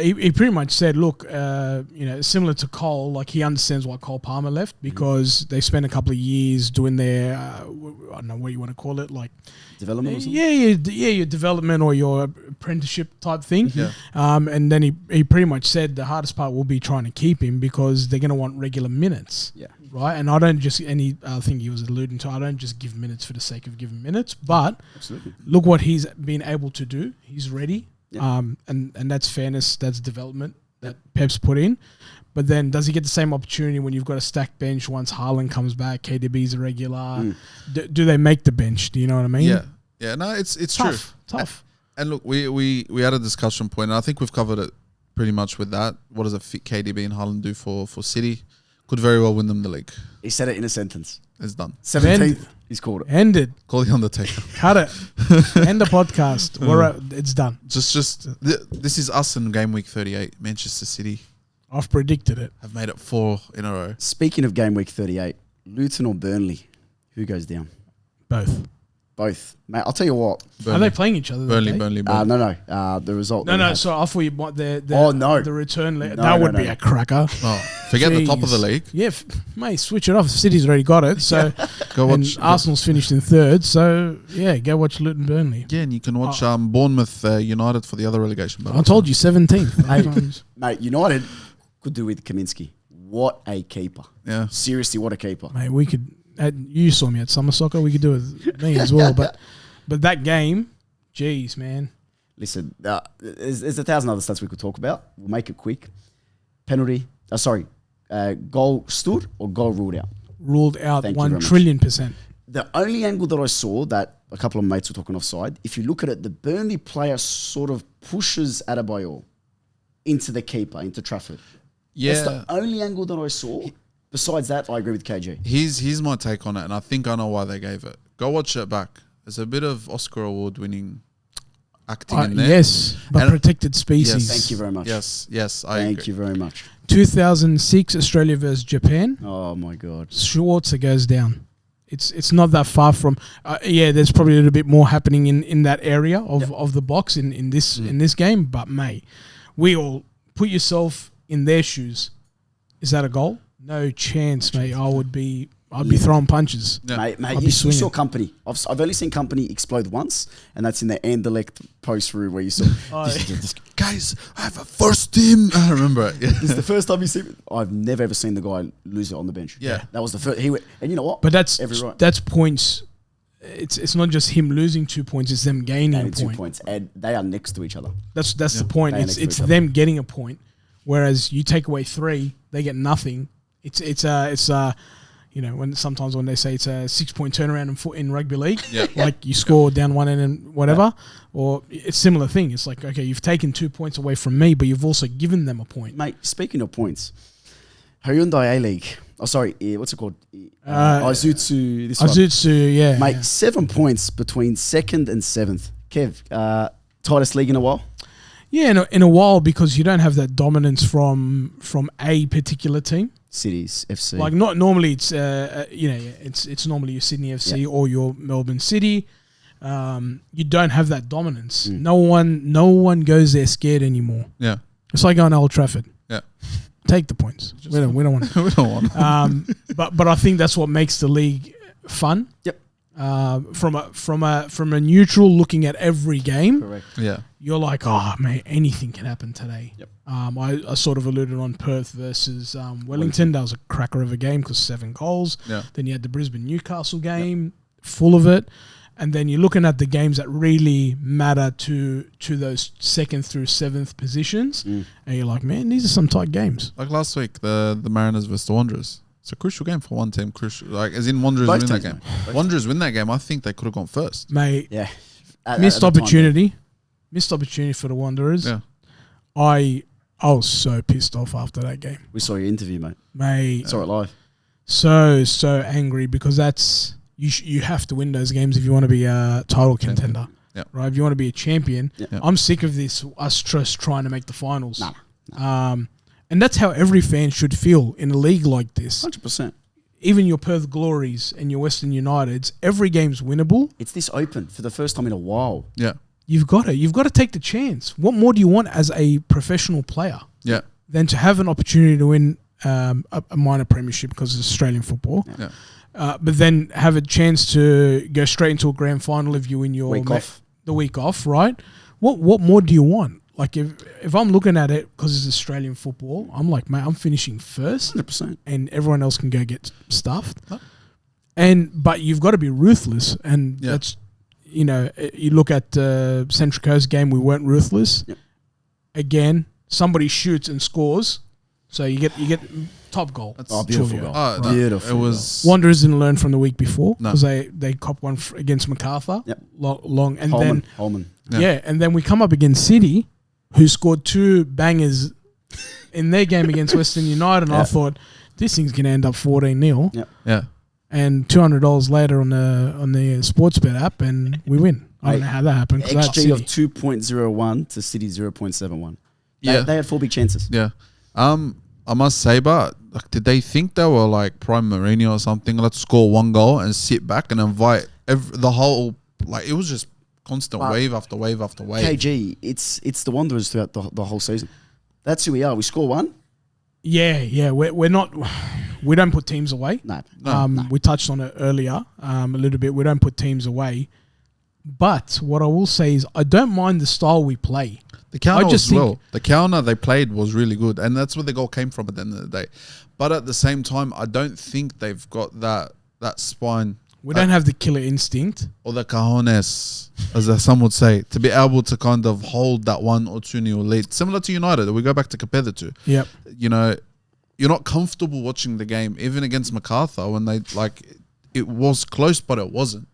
He pretty much said, look, similar to Cole, like he understands why Cole Palmer left because they spent a couple of years doing their, I don't know what you want to call it, like development or something? Yeah, your development or your apprenticeship type thing. Yeah. And then he pretty much said the hardest part will be trying to keep him because they're going to want regular minutes. Yeah. Right? And I don't just, I think he was alluding to, I don't just give minutes for the sake of giving minutes, but Absolutely. Look what he's been able to do. He's ready. Yeah. And that's fairness, that's development that Pep's put in. But then does he get the same opportunity when you've got a stacked bench once Haaland comes back, KDB's a regular? Do they make the bench? Do you know what I mean? Yeah. Yeah, no, it's true. Tough. And look, we had a discussion point, and I think we've covered it pretty much with that. What does a fit KDB and Haaland do for City? Could very well win them the league. He said it in a sentence. It's done. 17th, he's called it. Ended. Call the Undertaker. Cut it. End the podcast. It's done. This is us in game week 38. Manchester City I've predicted it. have made it 4 in a row. Speaking of game week 38, Luton or Burnley, who goes down? Both. Mate, I'll tell you what. Are they playing each other? Burnley. No. The result. No. So I thought you want the return leg. No, that would be a cracker. Oh, forget the top of the league. Yeah, mate, switch it off. City's already got it. So Go watch. Arsenal's finished in third. So yeah, go watch Luton Burnley. Yeah, and you can watch Bournemouth United for the other relegation battle. I told you 17th. Mate, United could do with Kaminsky. What a keeper. Yeah. Seriously, what a keeper. Mate, we could. You saw me at Summer Soccer. We could do it with me as well. But that game, geez, man. Listen, there's 1,000 other stats we could talk about. We'll make it quick. Penalty. Goal stood or goal ruled out? Ruled out. Thank 1 trillion%. The only angle that I saw that a couple of mates were talking offside, if you look at it, the Burnley player sort of pushes Adebayor into the keeper, into Trafford. Yeah. That's the only angle that I saw. Besides that, I agree with KG. Here's my take on it, and I think I know why they gave it. Go watch it back. There's a bit of Oscar Award-winning acting in there. Yes, but and protected species. Yes. Thank you very much. Yes, I agree. Thank you very much. 2006, Australia versus Japan. Oh, my God. Schwarzer goes down. It's not that far from. There's probably a little bit more happening in that area of the box in this game. But, mate, we all put yourself in their shoes. Is that a goal? No chance, mate. I'd be throwing punches. Yeah. Mate, you saw Company. I've only seen Company explode once, and that's in the Anderlecht post room where you saw. Guys, I have a first team. I remember it. Yeah. This is the first time you see it. I've never ever seen the guy lose it on the bench. Yeah. That was the first. He went, and you know what? But that's points. It's not just him losing 2 points, it's them gaining a point. 2 points. And they are next to each other. That's the point. It's them getting a point. Whereas you take away 3, they get nothing. It's when they say it's a 6-point turnaround in rugby league, like you score down one end and whatever, or it's similar thing. It's like, okay, you've taken 2 points away from me, but you've also given them a point. Mate, speaking of points, Hyundai A-League. Oh, sorry, what's it called? Izuzu. Izuzu, yeah. Mate, 7 points between 2nd and 7th. Kev, tightest league in a while? Yeah, in a while, because you don't have that dominance from a particular team. Cities, FC. Like not normally, it's it's normally your Sydney FC or your Melbourne City. You don't have that dominance. No one goes there scared anymore. Yeah, it's like going to Old Trafford. Yeah, take the points. We don't want it. We don't want it. But I think that's what makes the league fun. Yep. From a neutral looking at every game. Correct. Yeah. You're like, oh man, anything can happen today. Yep. I sort of alluded on Perth versus Wellington. That was a cracker of a game because 7 goals. Yeah. Then you had the Brisbane Newcastle game, full of it. And then you're looking at the games that really matter to those 2nd through 7th positions, and you're like, man, these are some tight games. Like last week, the Mariners versus the Wanderers. It's a crucial game for one team. Crucial, like as in Wanderers win that game. Wanderers win that game. I think they could have gone first. Mate, Yeah. missed opportunity for the Wanderers. Yeah. I was so pissed off after that game. We saw your interview, mate. Mate, Saw it live. so angry because that's you have to win those games if you want to be a title contender. Yeah. Right? If you want to be a champion. Yeah. I'm sick of this us just trying to make the finals. Nah. And that's how every fan should feel in a league like this. 100%. Even your Perth Glories and your Western Uniteds, every game's winnable. It's this open for the first time in a while. Yeah. You've got to take the chance. What more do you want as a professional player? Yeah. Than to have an opportunity to win a minor premiership because it's Australian football. Yeah. But then have a chance to go straight into a grand final if you win your the week off, right? What more do you want? Like if I'm looking at it because it's Australian football, I'm like, mate, I'm finishing first, 100%, and everyone else can go get stuffed. Huh? But you've got to be ruthless, and that's you look at the Central Coast game, we weren't ruthless. Yep. Again, somebody shoots and scores, so you get top goal. That's beautiful goal. Oh, no, beautiful. It was Wanderers didn't learn from the week before because No. they copped one against MacArthur. Yep. Long and Holman. then and then we come up against City, who scored 2 bangers in their game against Western United, and I thought this thing's gonna end up 14-0. Yep. Yeah. And $200 later on the Sportsbet app, and we win. I don't know how that happened. XG of 2.01 to City 0.71. They had 4 big chances. Yeah. I must say, but like, did they think they were like Prime Mourinho or something? Let's score 1 goal and sit back and invite the whole, like, it was just constant wave after wave after wave. KG, it's the Wanderers throughout the whole season. That's who we are. We score 1. Yeah. We're not. We don't put teams away. No. We touched on it earlier a little bit. We don't put teams away. But what I will say is I don't mind the style we play. The counter as well. The counter they played was really good, and that's where the goal came from at the end of the day. But at the same time, I don't think they've got that spine. We don't have the killer instinct. Or the cojones, as some would say, to be able to kind of hold that 1 or 2-0 lead. Similar to United, we go back to compare the two. Yep. You're not comfortable watching the game, even against MacArthur, when it was close, but it wasn't.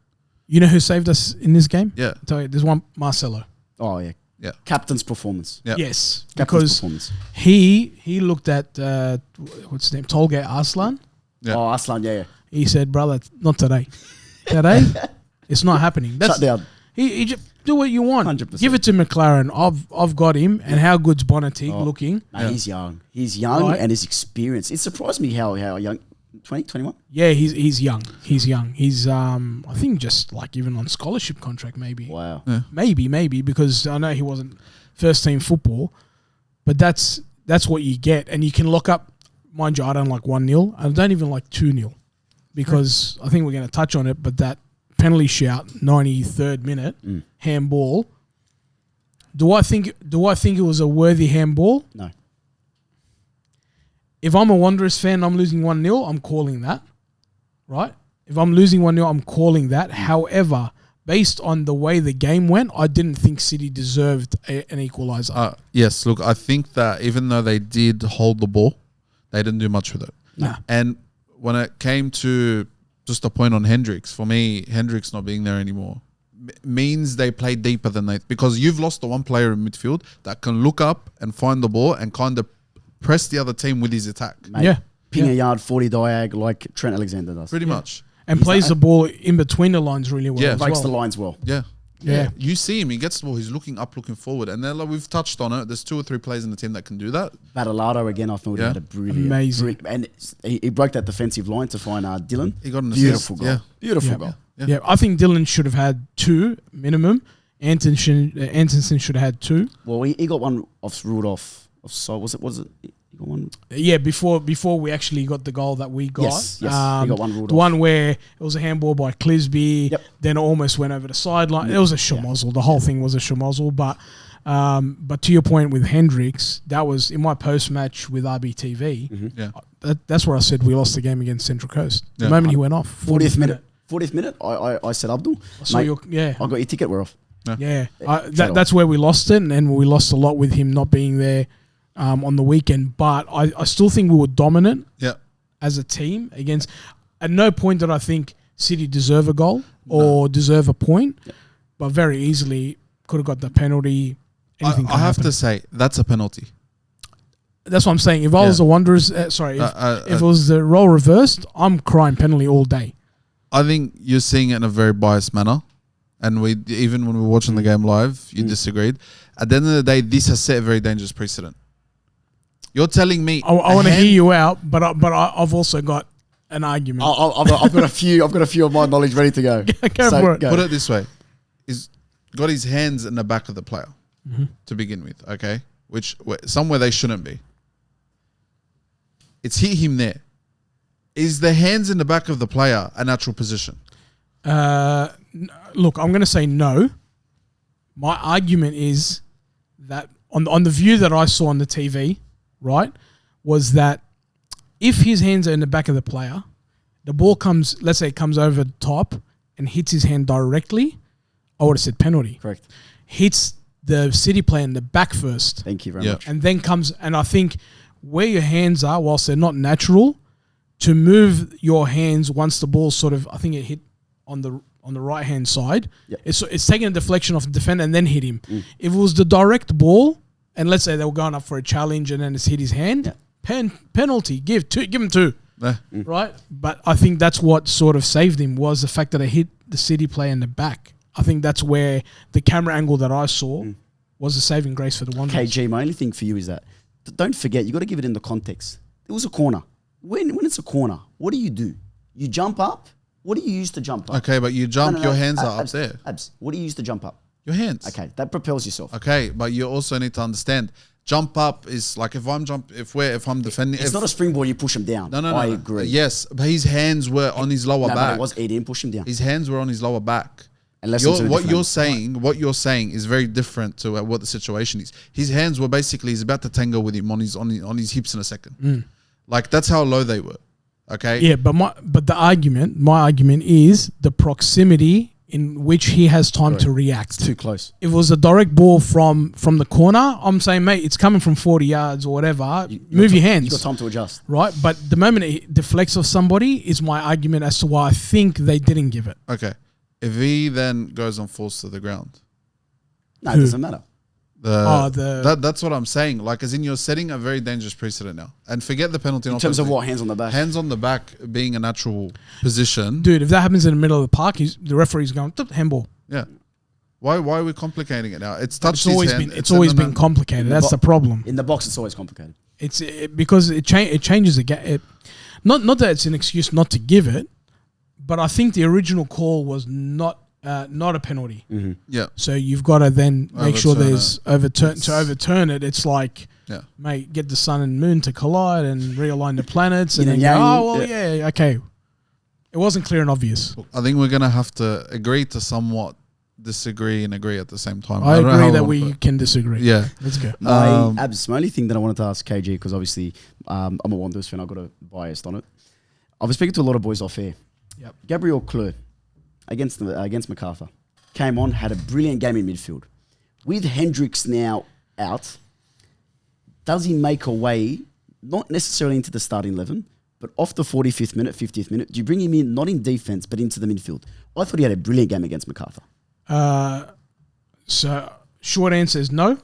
You know who saved us in this game? Yeah. I'll tell you, there's one, Marcelo. Oh, yeah. Yeah. Captain's performance. Yeah. Yes. Captain's because performance. he looked at, what's his name, Tolgate Arslan. Yeah. Oh, Arslan, yeah. He said, brother, not today. Today, it's not happening. Shut down. He just do what you want. 100%. Give it to McLaren. I've got him. And how good's Bonatique looking? No, he's young. He's young and his experience. It surprised me how young. 20, 21? Yeah, he's young. He's young. He's I think just like even on scholarship contract maybe. Wow. Yeah. Maybe because I know he wasn't first team football, but that's what you get, and you can lock up. Mind you, I don't like 1-0. I don't even like 2-0 because I think we're going to touch on it. But that penalty shout, 93rd minute, handball. Do I think it was a worthy handball? No. If I'm a Wanderers fan, I'm losing 1-0, I'm calling that, right? If I'm losing 1-0, I'm calling that. However, based on the way the game went, I didn't think City deserved an equaliser. Yes, look, I think that even though they did hold the ball, they didn't do much with it. Nah. And when it came to just a point on Hendricks, for me, Hendricks not being there anymore means they play deeper than because you've lost the one player in midfield that can look up and find the ball and kind of press the other team with his attack. Mate, ping a yard 40 diag like Trent Alexander does. Pretty much. And plays the ball in between the lines really well. Yeah. Breaks the lines well. Yeah. Yeah. You see him, he gets the ball, he's looking up, looking forward. And then we've touched on it. There's 2 or 3 players in the team that can do that. Badalado again, I thought he had a brilliant. Amazing. And he broke that defensive line to find Dylan. He got an beautiful assist. goal. Yeah. Beautiful goal. Yeah, I think Dylan should have had 2 minimum. Antonsen should have had 2. Well, he got one ruled off. Was it? He got one. Yeah, before we actually got the goal that we got. Yes. He got one ruled off. The one where it was a handball by Clisby, Yep. then it almost went over the sideline. It was a schmozzle. The whole thing was a schmozzle. But to your point with Hendricks, that was in my post-match with RBTV. Mm-hmm. Yeah. That's where I said we lost the game against Central Coast. The Yeah. moment he went off. 40th minute. 40th minute, I said, Abdul, I got your ticket, we're off. Yeah, that's where we lost it, and we lost a lot with him not being there on the weekend. But I still think we were dominant as a team against. At no point did I think City deserve a goal or deserve a point, but very easily could have got the penalty. I have to say, that's a penalty. That's what I'm saying. If I was the Wanderers, if it was the role reversed, I'm crying penalty all day. I think you're seeing it in a very biased manner. And even when we were watching the game live, you disagreed. At the end of the day, this has set a very dangerous precedent. You're telling me I want to hear you out, but I've also got an argument. I've got a few of my knowledge ready to go. Go for it. Put it this way: he's got his hands in the back of the player to begin with. Okay, which somewhere they shouldn't be. It's hit him there. Is the hands in the back of the player a natural position? Look, I'm going to say no. My argument is that on the view that I saw on the TV, right, was that if his hands are in the back of the player, the ball comes, let's say it comes over the top and hits his hand directly, I would have said penalty. Correct. Hits the City player in the back first. Thank you very much. And then comes, and I think where your hands are, whilst they're not natural, to move your hands once the ball sort of, I think it hit on the right hand side. Yep. It's taking a deflection off the defender and then hit him. If it was the direct ball, and let's say they were going up for a challenge and then it's hit his hand, penalty, give him two, right? But I think that's what sort of saved him was the fact that it hit the City player in the back. I think that's where the camera angle that I saw was the saving grace for the Wanderers. KG, my only thing for you is that don't forget, you got to give it in the context. It was a corner. When it's a corner, what do? You jump up. What do you use to jump up? Okay, but you jump, your hands are up there. What do you use to jump up? Your hands. Okay, that propels yourself. Okay, but you also need to understand, jump up is like if I'm defending. It's not a springboard, you push him down. No. I agree. Yes, but his hands were on his lower back. But it was 18, push him down. His hands were on his lower back. What you're saying is very different to what the situation is. His hands were basically, he's about to tangle with him on his hips in a second. Like that's how low they were. Okay. Yeah, but my argument is the proximity in which he has time to react. It's too close. If it was a direct ball from the corner, I'm saying, mate, it's coming from 40 yards or whatever. Move your hands. You got time to adjust. Right, but the moment it deflects off somebody is my argument as to why I think they didn't give it. Okay. If he then goes and falls to the ground. No, it doesn't matter. That's what I'm saying. Like, as in, you're setting a very dangerous precedent now. And forget the penalty. In terms of what? Hands on the back? Hands on the back being a natural position. Dude, if that happens in the middle of the park, the referee's going, handball. Yeah. Why are we complicating it now? It's touched his hand. It's always been complicated. That's the problem. In the box, it's always complicated. Because it changes the game. Not that it's an excuse not to give it, but I think the original call was not a penalty. Mm-hmm. Yeah. So you've got to then make sure there's overturn it. It's like, mate, get the sun and moon to collide and realign the planets, and then go, okay. It wasn't clear and obvious. I think we're gonna have to agree to somewhat disagree and agree at the same time. I agree that we can disagree. Yeah, let's go. My only thing that I wanted to ask KG, because obviously I'm a Wanderers fan, I've got a bias on it. I was speaking to a lot of boys off air. Yep. Gabriel Kleur against MacArthur came on, had a brilliant game in midfield. With Hendricks now out, does he make a way, not necessarily into the starting 11, but off the 45th minute, 50th minute? Do you bring him in, not in defense, but into the midfield? I thought he had a brilliant game against MacArthur. So short answer is no.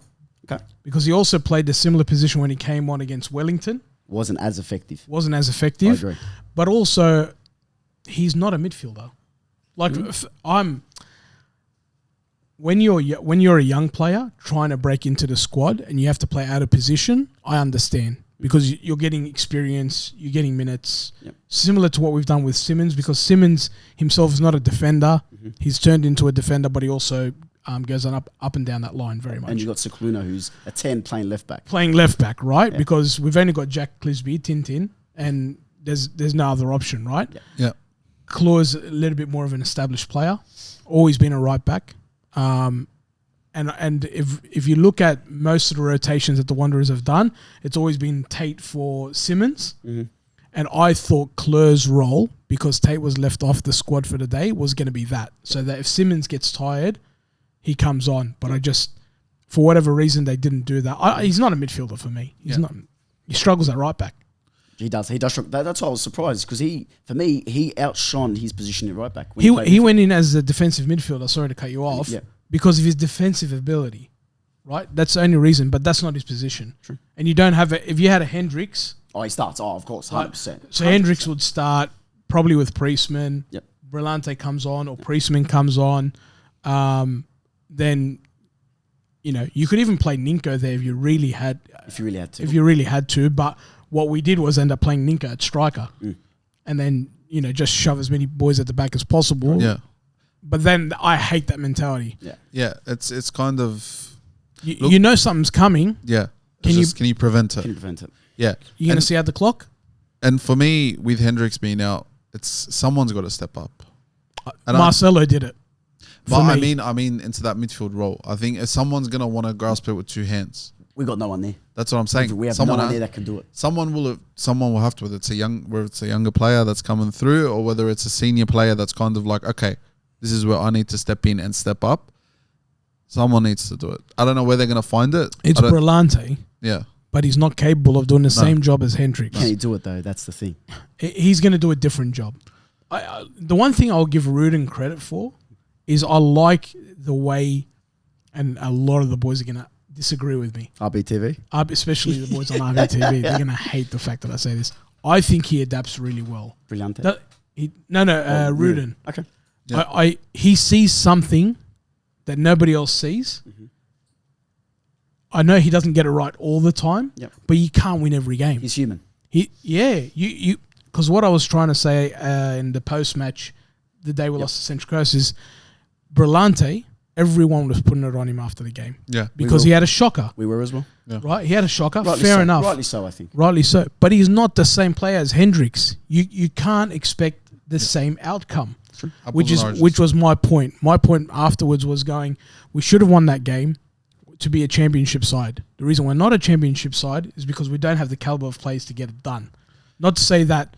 Okay. Because he also played a similar position when he came on against Wellington. Wasn't as effective. I agree. But also, he's not a midfielder. Like when you're a young player trying to break into the squad and you have to play out of position, I understand because you're getting experience, you're getting minutes. Yep. Similar to what we've done with Simmons, because Simmons himself is not a defender. Mm-hmm. He's turned into a defender, but he also goes on up and down that line very much. And you've got Cicluna, who's a 10 playing left back. Right? Yeah. Because we've only got Jack Clisby, Tintin, and there's no other option, right? Yeah. Kleur's a little bit more of an established player, always been a right back. And if you look at most of the rotations that the Wanderers have done, it's always been Tate for Simmons. Mm-hmm. And I thought Cler's role, because Tate was left off the squad for the day, was going to be that. So that if Simmons gets tired, he comes on. But I just, for whatever reason, they didn't do that. He's not a midfielder for me. He's not. He struggles at right back. He does. That's why I was surprised, because for me, he outshone his position at right back. He went in as a defensive midfielder. Sorry to cut you off. Yeah. Because of his defensive ability, right? That's the only reason, but that's not his position. True. And you don't have if you had a Hendricks. Oh, he starts. Oh, of course, 100%. So Hendricks would start probably with Priestman. Yep. Brillante comes on, or Priestman comes on. Then, you could even play Ninko there if you really had. If you really had to. But what we did was end up playing Ninko at striker, and then just shove as many boys at the back as possible. Yeah. But then I hate that mentality. Yeah. It's kind of you know something's coming. Yeah. Can you prevent it? Yeah. You're gonna see out the clock. And for me, with Hendricks being out, someone's got to step up. Marcelo did it. But I mean into that midfield role. I think if someone's gonna want to grasp it with two hands. We got no one there. That's what I'm saying. We have no one there that can do it. Someone will have to, whether it's a younger player that's coming through, or whether it's a senior player that's kind of like, okay, this is where I need to step in and step up. Someone needs to do it. I don't know where they're gonna find it. It's Brillante. Yeah. But he's not capable of doing the same job as Hendricks. Can he do it though? That's the thing. He's going to do a different job. The one thing I'll give Rudin credit for is I like the way, and a lot of the boys are going to disagree with me. RBTV? Especially the boys on RBTV. They're going to hate the fact that I say this. I think he adapts really well. Brilliant. Rudin. Okay. Yeah. He sees something that nobody else sees. Mm-hmm. I know he doesn't get it right all the time, but you can't win every game. He's human. Because what I was trying to say in the post-match, the day we lost to Central Coast, is Brillante, everyone was putting it on him after the game. Yeah. Because he had a shocker. We were as well. Yeah. Right? He had a shocker. Rightly enough. Rightly so, I think. Rightly so. But he's not the same player as Hendricks. You can't expect the same outcome. True. Which was my point. My point afterwards was we should have won that game to be a championship side. The reason we're not a championship side is because we don't have the caliber of players to get it done. Not to say that.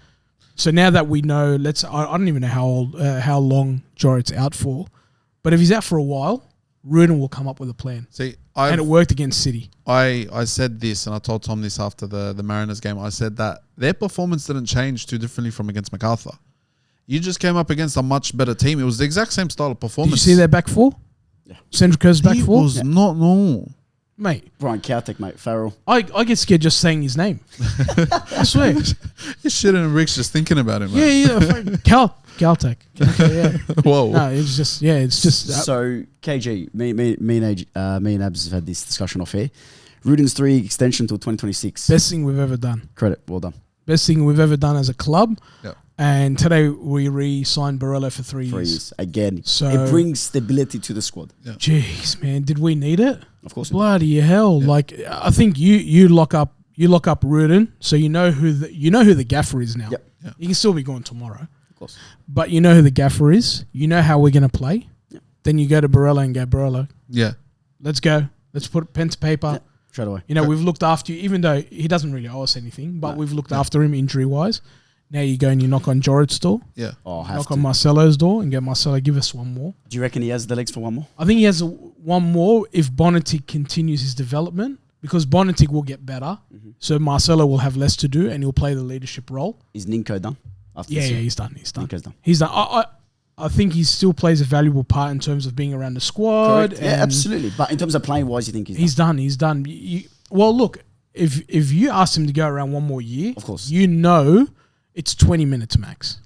So now that we know, I don't even know how long Jorrit's out for, but if he's out for a while, Rudin will come up with a plan. And it worked against City. I said this, and I told Tom this after the Mariners game. I said that their performance didn't change too differently from against MacArthur. You just came up against a much better team. It was the exact same style of performance. Did you see their back four? Yeah. Central Coast back four? It was not normal. Mate. Brian Kautek, mate. Farrell. I get scared just saying his name. I swear. You're shitting and Rick's just thinking about him, mate. Yeah. Kautek. Yeah. Whoa. No, it's just. So, KG, me and Abs have had this discussion off air. Rudin's 3 extension till 2026. Best thing we've ever done. Credit. Well done. Best thing we've ever done as a club. Yep. And today we re-signed Barella for 3 years. 3 years. Again. So it brings stability to the squad. Yeah. Jeez, man. Did we need it? Of course. Bloody hell. Yeah. Like, I think you lock up Rudin, so you know who the gaffer is now. Yep. Yeah. You can still be going tomorrow. Of course. But you know who the gaffer is. You know how we're going to play. Yep. Then you go to Barella and go, Barella. Yeah. Let's go. Let's put pen to paper. Yep. Straight away. We've looked after you, even though he doesn't really owe us anything, but we've looked after him injury-wise. Now you go and you knock on Jorrit's door. Yeah. Knock on Marcelo's door and get Marcelo, give us one more. Do you reckon he has the legs for one more? I think he has one more if Bonatic continues his development, because Bonatic will get better. Mm-hmm. So Marcelo will have less to do and he'll play the leadership role. Is Ninko done? He's done. Ninko's done. He's done. I think he still plays a valuable part in terms of being around the squad. Yeah, absolutely. But in terms of playing wise, you think he's done? He's done. Well, look, if you ask him to go around one more year, of course, it's 20 minutes max.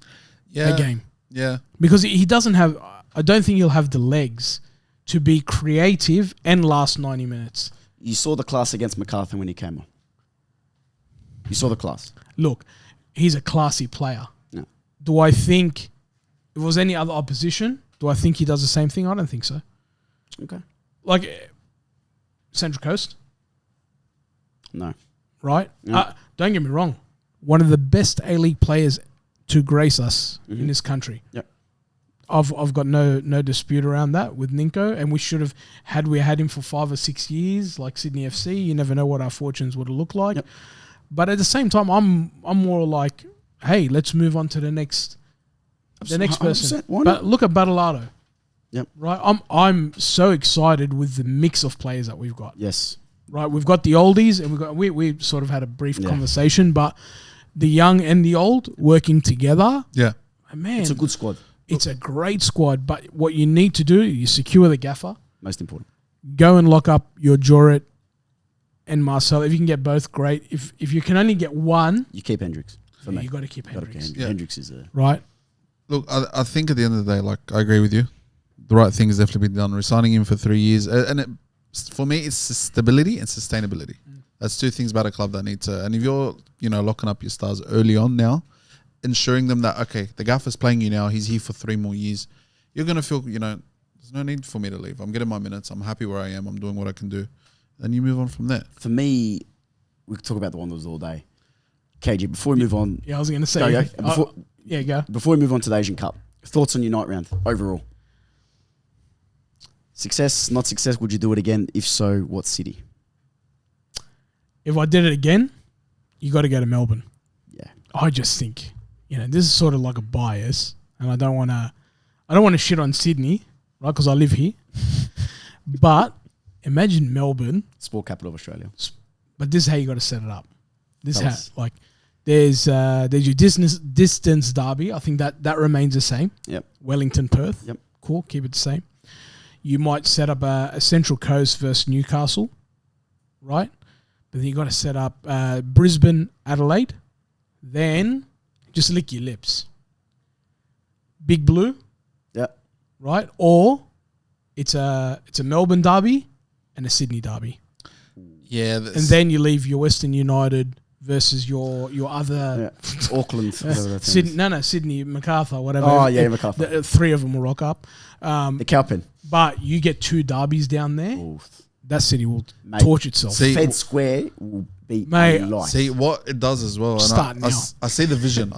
Yeah. A game. Yeah. Because he doesn't have, I don't think he'll have the legs to be creative and last 90 minutes. You saw the class against MacArthur when he came on. You saw the class. Look, he's a classy player. No. Do I think, if it was any other opposition, do I think he does the same thing? I don't think so. Okay. Like, Central Coast? No. Right? No. Don't get me wrong. One of the best A-League players to grace us in this country. Yep. I've got no dispute around that with Ninko, and we should have had him for 5 or 6 years, like Sydney FC. You never know what our fortunes would have looked like. Yep. But at the same time, I'm more like, hey, let's move on to the next person. But look at Battleado. Yep. Right. I'm so excited with the mix of players that we've got. Yes. Right. We've got the oldies, and we sort of had a brief conversation, but the young and the old working together. Yeah. Man, It's a good squad. It's a great squad, but what you need to do, you secure the gaffer. Most important. Go and lock up your Jorit and Marcel. If you can get both, great. If you can only get one, You keep Hendricks. For me. you got to keep Hendricks. Hendricks is a... Right. Look, I think at the end of the day, like, I agree with you. The right thing has definitely been done. Resigning him for 3 years. And for me, it's stability and sustainability. That's two things about a club that need to... And if you're, locking up your stars early on now, ensuring them that, okay, the gaffer's playing you now, he's here for 3 more years, you're going to feel, there's no need for me to leave. I'm getting my minutes. I'm happy where I am. I'm doing what I can do. And you move on from there. For me, we could talk about the Wanderers all day. KG, before we move on... Yeah, I was going to say... Go. Before we move on to the Asian Cup, thoughts on your night round overall? Success, not success, would you do it again? If so, what city? If I did it again, you got to go to Melbourne. Yeah. I just think, this is sort of like a bias, and I don't want to shit on Sydney, right? Because I live here. But imagine Melbourne. Sport capital of Australia. But this is how you got to set it up. There's your distance derby. I think that remains the same. Yep. Wellington, Perth. Yep. Cool. Keep it the same. You might set up a Central Coast versus Newcastle, right? But then you got to set up Brisbane, Adelaide. Then just lick your lips. Big Blue. Yeah. Right? Or it's a Melbourne derby and a Sydney derby. Yeah. And then you leave your Western United versus your other Auckland. Sydney, MacArthur, whatever. Oh yeah, MacArthur. The 3 of them will rock up. The Cowpen. But you get 2 derbies down there. Oof. That city will torch itself. Fed Square will be a life. See what it does as well. And I see the vision.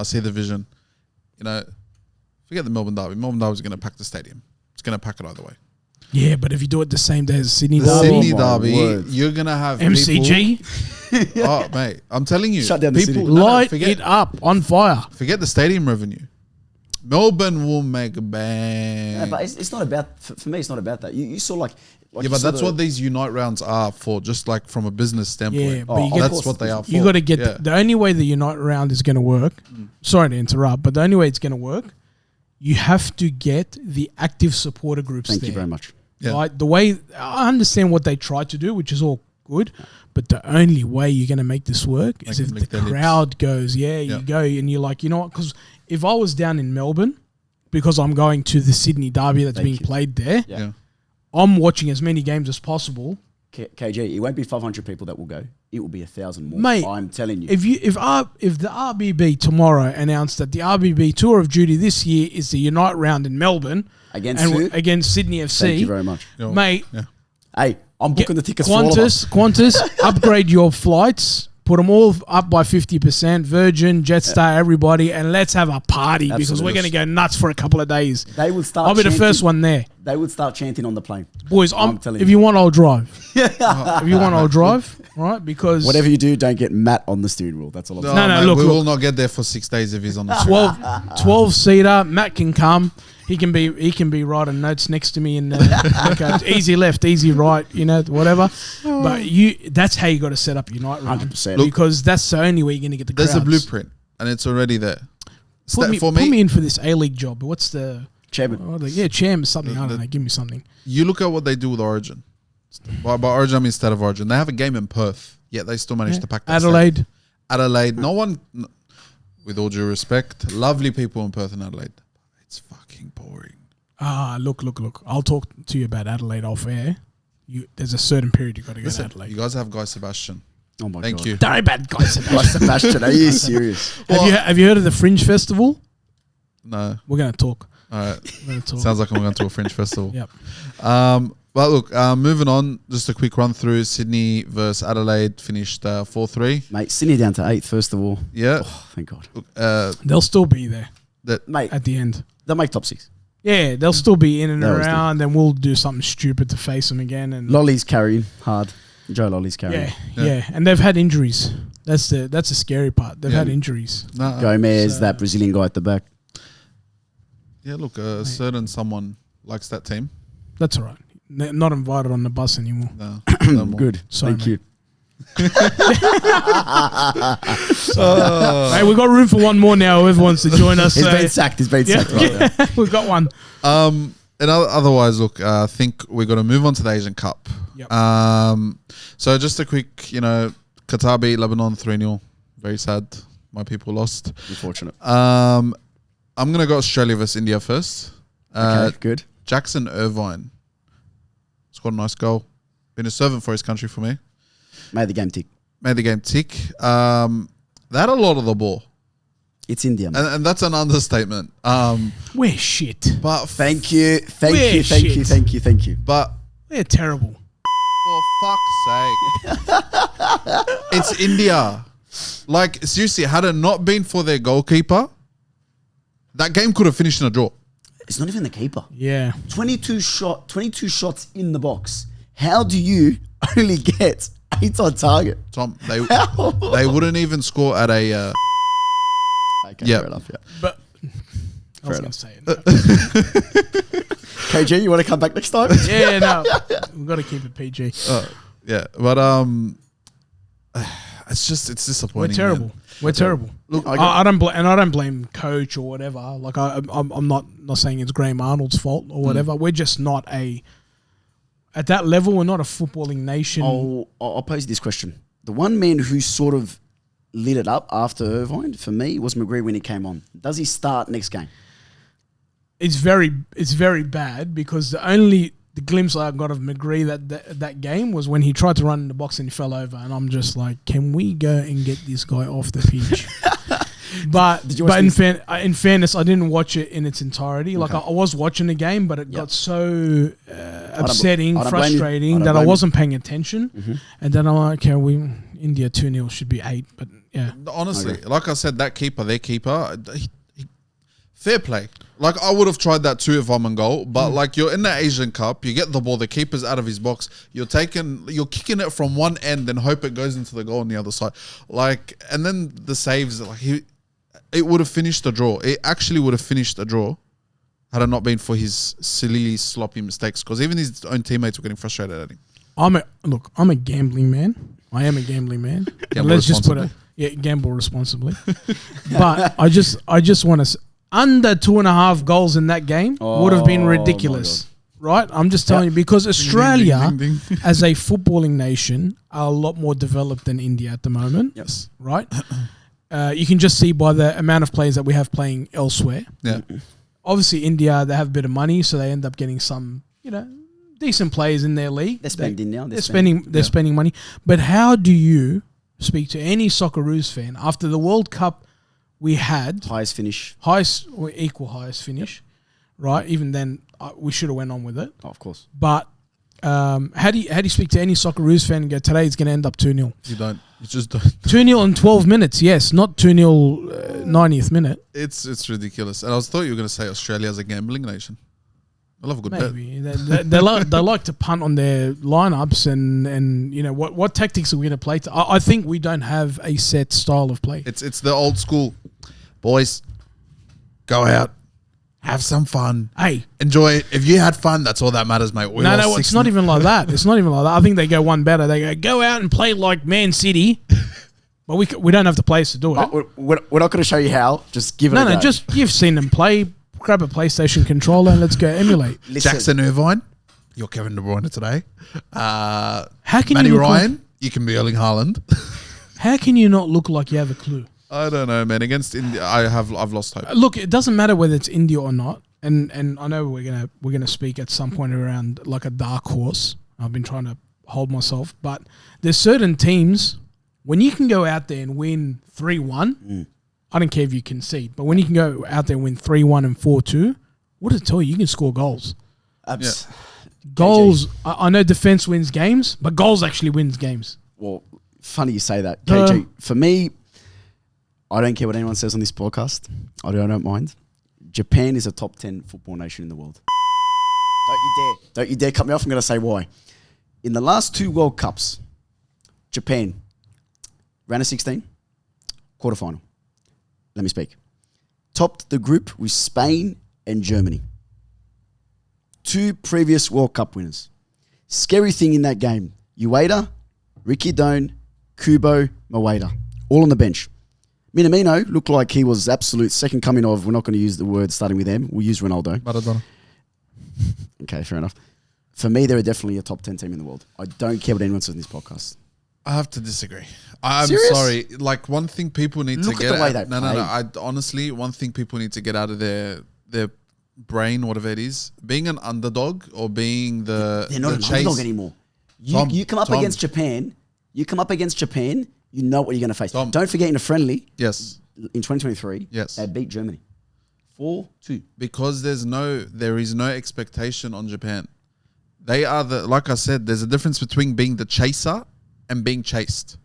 Forget the Melbourne derby. Melbourne derby is going to pack the stadium. It's going to pack it either way. Yeah, but if you do it the same day as Sydney the derby, Sydney derby, you're going to have MCG. Oh, mate, I'm telling you, shut down the city. Light it up on fire. Forget the stadium revenue. Melbourne will make a bang. Yeah, but it's not about, for me, it's not about that. You saw like yeah, but that's what these Unite rounds are for, just like from a business standpoint. Yeah, but that's what they are for. You got to get the only way the Unite round is going to work. Sorry to interrupt, but the only way it's going to work, you have to get the active supporter groups. Thank you very much. Yeah. Right, the way I understand what they try to do, which is all good, but the only way you're going to make this work is if the crowd goes, you go, and you're like, you know what? Because if I was down in Melbourne, because I'm going to the Sydney derby that's being played there, I'm watching as many games as possible. KG, it won't be 500 people that will go. It will be 1,000 more. Mate, I'm telling you. If the RBB tomorrow announced that the RBB Tour of Duty this year is the Unite round in Melbourne against Sydney FC. Thank you very much, mate. Yeah. Hey, I'm booking the tickets. Qantas, upgrade your flights. Put them all up by 50%. Virgin, Jetstar, everybody, and let's have a party because we're going to go nuts for a couple of days. They would start. I'll be the first one there. They would start chanting on the plane. Boys, if you want, I'll drive. If you want, I'll drive. Right? Because whatever you do, don't get Matt on the steering wheel. That's all I'm saying. No, look, we will not get there for 6 days if he's on the 12-seater. Matt can come. He can be writing notes next to me and easy left, easy right, whatever. But that's how you got to set up your night round. 100%. Because that's the only way you're going to get the crowds. There's a blueprint and it's already there. Put me in for this A-League job. What's the... Chairman. Chairman, something. I don't know. Give me something. You look at what they do with Origin. By Origin, I mean State of Origin. They have a game in Perth, yet they still manage to pack that Adelaide. Adelaide. No one, with all due respect, lovely people in Perth and Adelaide. It's fucking boring. Look. I'll talk to you about Adelaide off air. There's a certain period you got to go to Adelaide. You guys have Guy Sebastian. Oh my God. Thank you. Don't worry about Guy Sebastian. Are you serious? Have you heard of the Fringe Festival? No. We're going to talk. All right. Sounds like I'm going to a Fringe Festival. Yep. But look, moving on, just a quick run through. Sydney versus Adelaide finished 4-3. Mate, Sydney down to 8th, first of all. Yeah. Oh, thank God. Look, they'll still be there. Mate, at the end. They'll make top 6. Yeah, they'll still be in and around, and we'll do something stupid to face them again. And Lolly's carrying hard. Joe Lolly's carrying. Yeah, and they've had injuries. That's the scary part. They've had injuries. Gomez, that Brazilian guy at the back. Yeah, look, a certain someone likes that team. That's all right. Not invited on the bus anymore. No, good. Sorry, Thank you. Hey, we've got room for one more now. Whoever wants to join us. He's been sacked. Right now. We've got one. And otherwise, look, I think we're going to move on to the Asian Cup. Yep. So just a quick, Qatar beat Lebanon 3-0. Very sad. My people lost. Unfortunate. I'm going to go Australia versus India first. Okay, good. Jackson Irvine scored a nice goal. Been a servant for his country for me. Made the game tick. They had a lot of the ball. It's India, man. And that's an understatement. We're shit. But Thank you. But we're terrible. For fuck's sake. It's India. Like, seriously, had it not been for their goalkeeper, that game could have finished in a draw. It's not even the keeper. Yeah. 22 shots in the box. How do you only get 8 on target? Tom, they wouldn't even score at a... Okay, fair enough, yeah. But I was going to say it. KG, you want to come back next time? Yeah, no. We've got to keep it PG. Yeah, but it's disappointing. We're terrible. Man. We're terrible. Look, I don't blame coach or whatever. Like I'm not saying it's Graham Arnold's fault or whatever. We're just not at that level. We're not a footballing nation. I'll pose this question: the one man who sort of lit it up after Irvine for me was McGree when he came on. Does he start next game? It's very bad because the glimpse I got of McGree that game was when he tried to run in the box and he fell over, and I'm just like, can we go and get this guy off the pitch? But in fairness, I didn't watch it in its entirety. Like I was watching the game, but it got so upsetting, frustrating that I wasn't paying attention. Mm-hmm. And then I'm like, okay, India 2-0 should be 8, but yeah. Honestly, like I said, their keeper, fair play. Like, I would have tried that too if I'm in goal. But, like, you're in the Asian Cup. You get the ball. The keeper's out of his box. You're kicking it from one end and hope it goes into the goal on the other side. Like, and then the saves, like, it would have finished the draw. It actually would have finished the draw had it not been for his silly, sloppy mistakes. Because even his own teammates were getting frustrated at him. I'm a gambling man. I am a gambling man. Let's just gamble responsibly. But I just want to... Under 2.5 goals in that game would have been ridiculous, right? I'm just telling you, because Australia, as a footballing nation, are a lot more developed than India at the moment. Yes. Right? You can just see by the amount of players that we have playing elsewhere. Yeah. Obviously, India, they have a bit of money, so they end up getting some, decent players in their league. They're spending now. They're spending money. But how do you speak to any Socceroos fan after the World Cup? We had highest finish, equal highest finish, right? Even then, we should have went on with it. Oh, of course. But how do you speak to any Socceroos fan and go, today it's going to end up 2-0? You don't. You just don't. 2-0 in 12 minutes, yes, not 2-0 90th minute. It's ridiculous. And I thought you were going to say Australia's a gambling nation. I love a good bet. Maybe they like to punt on their lineups and what tactics are we going to play? I think we don't have a set style of play. It's the old school, boys. Go out, have some fun. Hey, enjoy it. If you had fun, that's all that matters, mate. No, it's not even like that. It's not even like that. I think they go one better. They go out and play like Man City. But we don't have the players to do it. We're not going to show you how. Just give it. No, just you've seen them play. Grab a PlayStation controller and let's go emulate. Jackson Irvine, you're Kevin De Bruyne today. How can Matty you Ryan, you can be Erling Haaland. How can you not look like you have a clue? I don't know, man. Against India, I've lost hope. Look, it doesn't matter whether it's India or not, and I know we're gonna speak at some point around like a dark horse. I've been trying to hold myself, but there's certain teams when you can go out there and win 3-1. I don't care if you concede, but when you can go out there and win 3-1 and 4-2, what does it tell you? You can score goals. Goals, I know defense wins games, but goals actually wins games. Well, funny you say that, KG. For me, I don't care what anyone says on this podcast. I don't mind. Japan is a top 10 football nation in the world. Don't you dare cut me off. I'm going to say why. In the last 2 World Cups, Japan, round of 16, quarterfinal. Let me speak. Topped the group with Spain and Germany. 2 previous World Cup winners. Scary thing in that game, Ueda, Ricky Doan, Kubo, Maeda, all on the bench. Minamino looked like he was absolute second coming of, we're not going to use the word starting with M, we'll use Ronaldo. Maradona. Okay, fair enough. For me, they're definitely a top 10 team in the world. I don't care what anyone says in this podcast. I have to disagree. I'm Serious? sorry. Like, one thing people need Look to at get the way out. they No. play. Honestly, one thing people need to get out of their brain, whatever it is, being an underdog or being They're not an underdog anymore. You come up against Japan, you know what you're going to face. Don't forget in a friendly, Yes. in 2023, Yes. they beat Germany. 4-2. Because there is no expectation on Japan. They are like I said, there's a difference between being the chaser and being chased.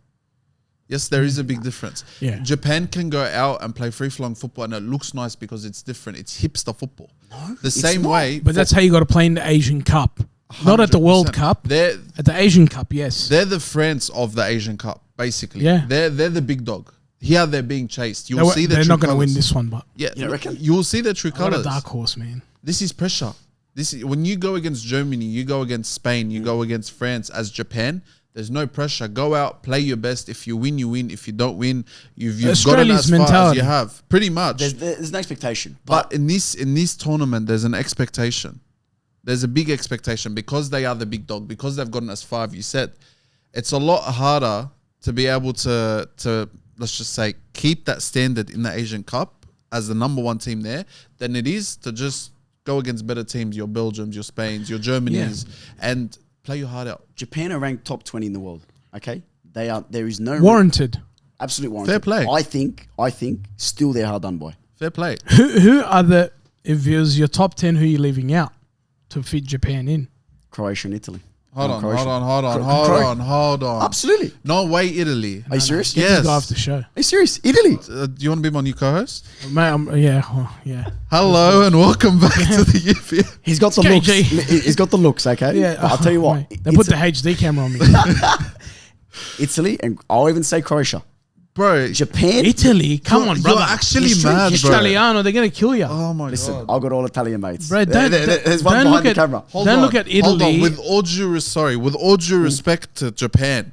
Yes, there is a big difference. Yeah. Japan can go out and play free-flowing football and it looks nice because it's different. It's hipster football. No, the same way. But that's how you got to play in the Asian Cup. Not at the World Cup. At the Asian Cup, yes. They're the France of the Asian Cup, basically. Yeah. They're the big dog. Here they're being chased. You'll see they're not going to win this one, but yeah, you reckon? You will see the true not colors. a dark horse, man. This is pressure. When you go against Germany, you go against Spain, you go against France as Japan. There's no pressure. Go out, play your best. If you win, you win. If you don't win, you've gotten as far as you have. Pretty much. There's no expectation. But in this tournament, there's an expectation. There's a big expectation because they are the big dog, because they've gotten as far as you said. It's a lot harder to be able to let's just say keep that standard in the Asian Cup as the number 1 team there than it is to just go against better teams, your Belgiums, your Spains, your Germanys, and play your heart out. Japan are ranked top 20 in the world. Okay, they are. There is no warranted. Absolute warranted. Fair play. I think still they're hard done by. Fair play. Who are if it was your top 10, who are you leaving out to fit Japan in? Croatia and Italy. Hold on. Absolutely. No way, Italy. Are you serious? Get this guy off the show. Are you serious? Italy. Do you want to be my new co-host? Mate, yeah. Hello and welcome back to the UBF. He's got the looks. He's got the looks, okay? Yeah. But I'll tell you what. Mate, they put the HD camera on me. Italy, and I'll even say Croatia. Bro. Japan. Italy? Come on, brother. You're actually mad, bro. Italiano, they're going to kill you. Oh my Listen, God. I've got all Italian mates. Bro, there's one behind the camera. Don't look at Italy. Hold on. With all due respect to Japan,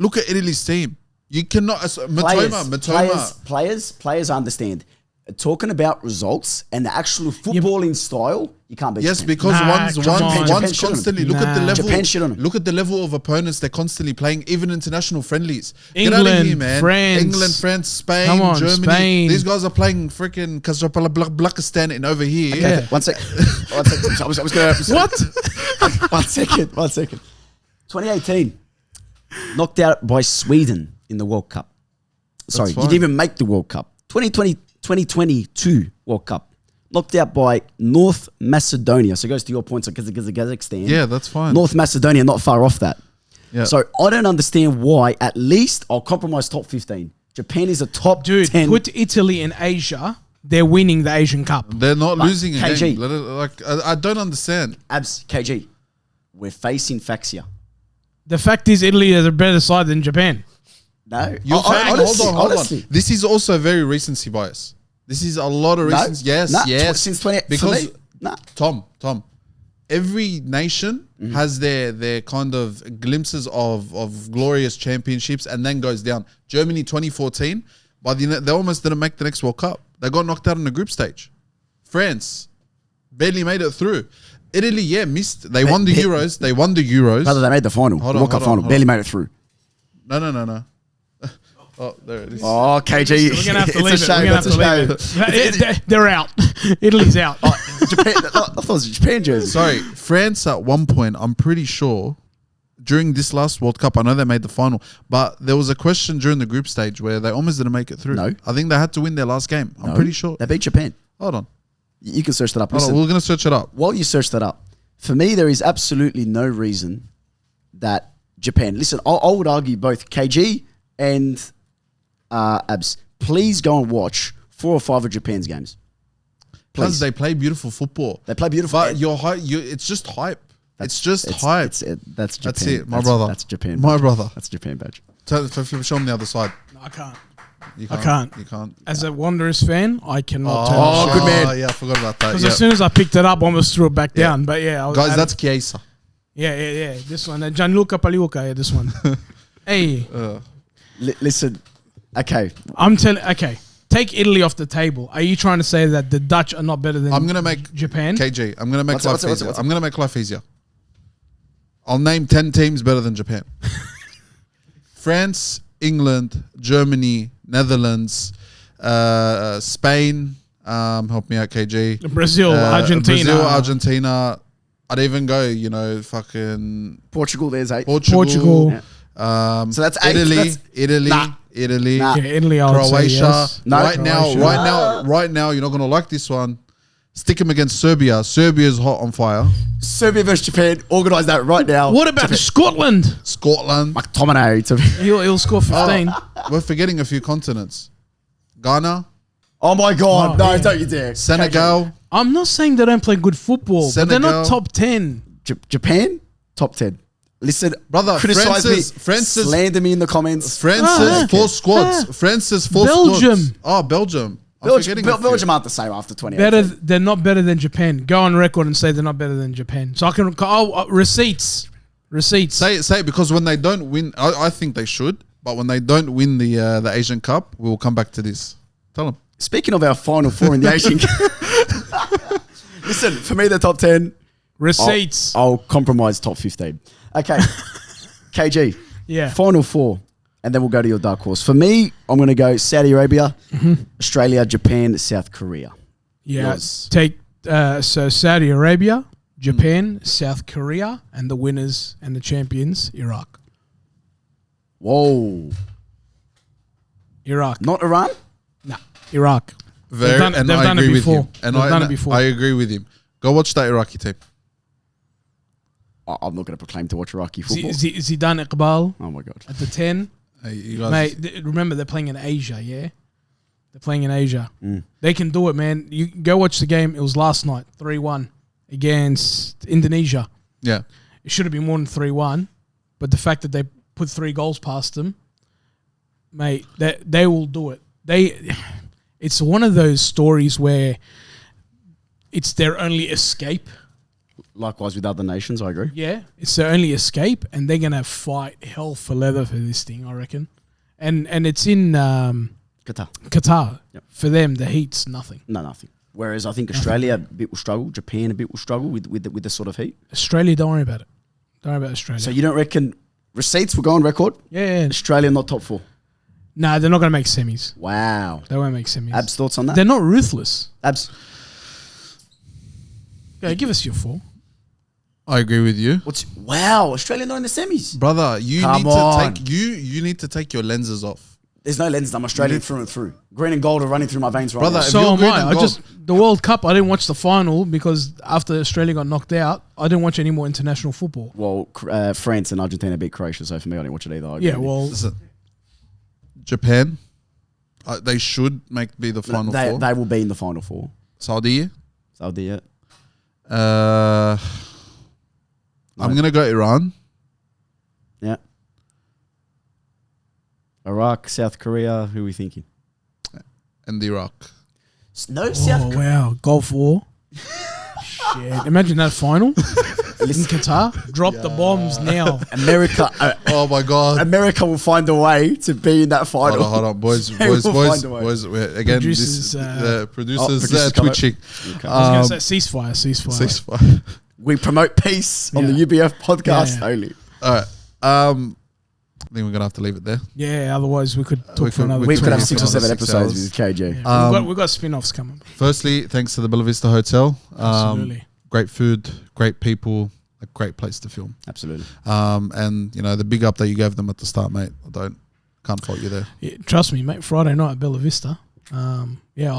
look at Italy's team. You cannot... Matoma. Players understand. Talking about results and the actual footballing style, you can't beat Japan. Because one's constantly... Look at the level... Japan shit on them. Look at the level of opponents they're constantly playing, even international friendlies. England, Get out of here, man. France. England, France, Spain, Come on, Germany. Spain. These guys are playing freaking Kazakhstan in over here. Okay, yeah. One second. I was going to... What? One second. 2018. Knocked out by Sweden in the World Cup. Sorry, you didn't even make the World Cup. 2022 World Cup. Knocked out by North Macedonia. So it goes to your points on Kazakhstan. Yeah, that's fine. North Macedonia, not far off that. Yeah. So I don't understand why, at least I'll compromise top 15. Japan is a top 10. Dude, put Italy in Asia, they're winning the Asian Cup. They're not losing a KG. game. I don't understand. Abs, KG, we're facing facts here. The fact is Italy is a better side than Japan. No. Hold on. This is also very recency bias. This is a lot of recency. Yes. Since 20... Because, nah. Tom, every nation has their kind of glimpses of glorious championships and then goes down. Germany 2014, they almost didn't make the next World Cup. They got knocked out in the group stage. France barely made it through. Italy, missed. They won the Euros. Brother, they made the final. World Cup final. Barely made it through. No. Oh, there it is. Oh, KG. We're going to have to leave it. They're out. Italy's out. Japan, I thought it was a Japan jersey. Sorry, France at one point, I'm pretty sure, during this last World Cup, I know they made the final, but there was a question during the group stage where they almost didn't make it through. No. I think they had to win their last game. I'm pretty sure. They beat Japan. Hold on. You can search that up. Listen, we're going to search it up. While you search that up, for me, there is absolutely no reason that Japan... Listen, I would argue both KG and Abs, please go and watch 4 or 5 of Japan's games. Because they play beautiful football. They play beautiful. But it's just hype. It's just hype. That's Japan. That's it, my brother. That's Japan. My brother. That's Japan badge. Show them the other side. No, I can't. You can't. As a Wanderers fan, I cannot turn Oh, it good man. Yeah, I forgot about that. Because as soon as I picked it up, I almost threw it back down. But yeah, guys, that's Chiesa. Yeah. This one, Gianluca Pagliuca. Yeah, this one. Hey, Listen. Okay, Okay, take Italy off the table. Are you trying to say that the Dutch are not better than? I'm gonna make Japan. KG. I'm gonna make life easier. I'm gonna make life easier. I'll name 10 teams better than Japan. France, England, Germany, Netherlands, Spain. Help me out, KG. Brazil, Argentina. I'd even go, fucking Portugal. There's 8. Portugal. Yeah. So that's 8. Italy. Nah. Italy. Nah. Yeah, Italy. I would Croatia. say yes. No, Right now, you're not gonna like this one. Stick him against Serbia. Serbia's hot on fire. Serbia versus Japan. Organise that right now. What about Scotland? Scotland. McTominay. He'll score 15. We're forgetting a few continents. Ghana. Oh my God! Oh, no, yeah. don't you dare. Senegal. I'm not saying they don't play good football, but they're not top 10. Japan, top 10. Listen, Brother, criticize France's, me. Slander me in the comments. France's 4 squads. France's 4 Belgium. squads. Oh, Belgium. Belgium aren't the same after 20. They're not better than Japan. Go on record and say they're not better than Japan. So I can receipts. Say it because when they don't win, I think they should. But when they don't win the Asian Cup, we will come back to this. Tell them. Speaking of our Final 4 in the Asian Cup, listen, for me, the top 10. Receipts. I'll compromise top 15. Okay. KG. Yeah. Final 4. And then we'll go to your dark horse. For me, I'm going to go Saudi Arabia, Australia, Japan, South Korea. Yeah. Yours. Take so Saudi Arabia, Japan, South Korea, and the winners and the champions, Iraq. Whoa. Iraq. Not Iran? Nah. Iraq. They've done it before. And they've done it before. I agree with him. Go watch that Iraqi team. I'm not going to proclaim to watch Iraqi football. Zidane Iqbal Oh my God. at the 10. Hey, you guys. Mate, remember they're playing in Asia, yeah? They're playing in Asia. They can do it, man. You go watch the game. It was last night, 3-1 against Indonesia. Yeah. It should have been more than 3-1, but the fact that they put 3 goals past them, mate, they will do it. It's one of those stories where it's their only escape. Likewise with other nations, I agree. Yeah, it's their only escape, and they're gonna fight hell for leather for this thing, I reckon. And it's in Qatar. Yep. For them, the heat's nothing. No, nothing. Whereas I think Australia a bit will struggle, Japan a bit will struggle with the sort of heat. Australia, don't worry about it. Don't worry about Australia. So you don't reckon receipts will go on record? Yeah. Australia not top 4. No, they're not gonna make semis. Wow. They won't make semis. Abs thoughts on that? They're not ruthless. Abs. Yeah, give us your 4. I agree with you. Wow, Australia not in the semis. Brother, you need to take your lenses off. There's no lenses. I'm Australian through and through. Green and gold are running through my veins right Brother, now. if So you're am green I. and gold- The World Cup, I didn't watch the final because after Australia got knocked out, I didn't watch any more international football. Well, France and Argentina beat Croatia, so for me, I didn't watch it either. I agree Yeah, with you. well, Listen, Japan, they should be the final 4. They will be in the final 4. Saudi, Saudi, yeah. I'm going to go Iran. Yeah. Iraq, South Korea, who are we thinking? And Iraq. No South Korea. Wow, Gulf War. Shit. Imagine that final in Qatar. Drop the bombs now. America. Oh my God. America will find a way to be in that final. Hold on, boys. They will find a way. Again, Producers, the producers producers come twitching. Okay. I was going to say ceasefire. We promote peace on the UBF podcast only. All right. I think we're going to have to leave it there. Yeah, otherwise we could talk for another We could have 20 6 or 7 6 episodes hours. with KG. Yeah, we've got spin-offs coming. Firstly, thanks to the Bella Vista Hotel. Absolutely. Great food, great people, a great place to film. Absolutely. And the big up that you gave them at the start, mate. Can't fault you there. Yeah, trust me, mate. Friday night at Bella Vista. I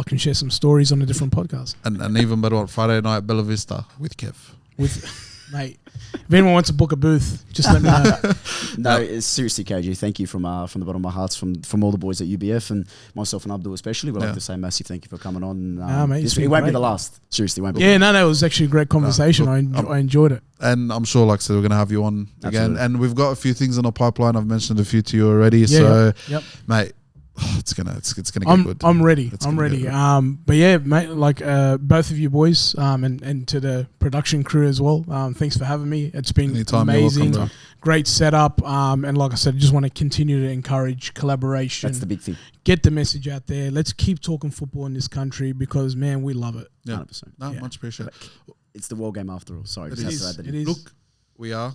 can share some stories on a different podcast. And even better, on Friday night at Bella Vista with Kev. With Mate, if anyone wants to book a booth, just let me know. No, it's seriously, KayGee, thank you from the bottom of my heart, from all the boys at UBF and myself and Abdul especially. We'd like to say massive thank you for coming on. Mate, it won't be the last. Seriously, it won't be. Yeah, no, it was actually a great conversation. I enjoyed it. And I'm sure, like I said, we're going to have you on again. And we've got a few things in our pipeline. I've mentioned a few to you already. Mate, it's gonna get good. I'm ready. But yeah, mate, like both of you boys, and to the production crew as well. Thanks for having me. It's been amazing, great setup. And like I said, I just want to continue to encourage collaboration. That's the big thing. Get the message out there. Let's keep talking football in this country because man, we love it. Yeah, 100%. No, much appreciated. It's the world game after all. Sorry, it is. Look, we are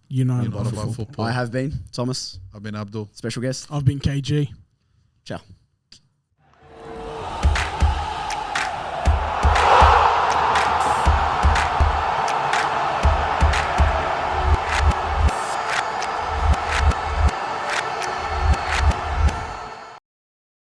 united by football. I have been Thomas. I've been Abdul. Special guest. I've been KayGee. Ciao.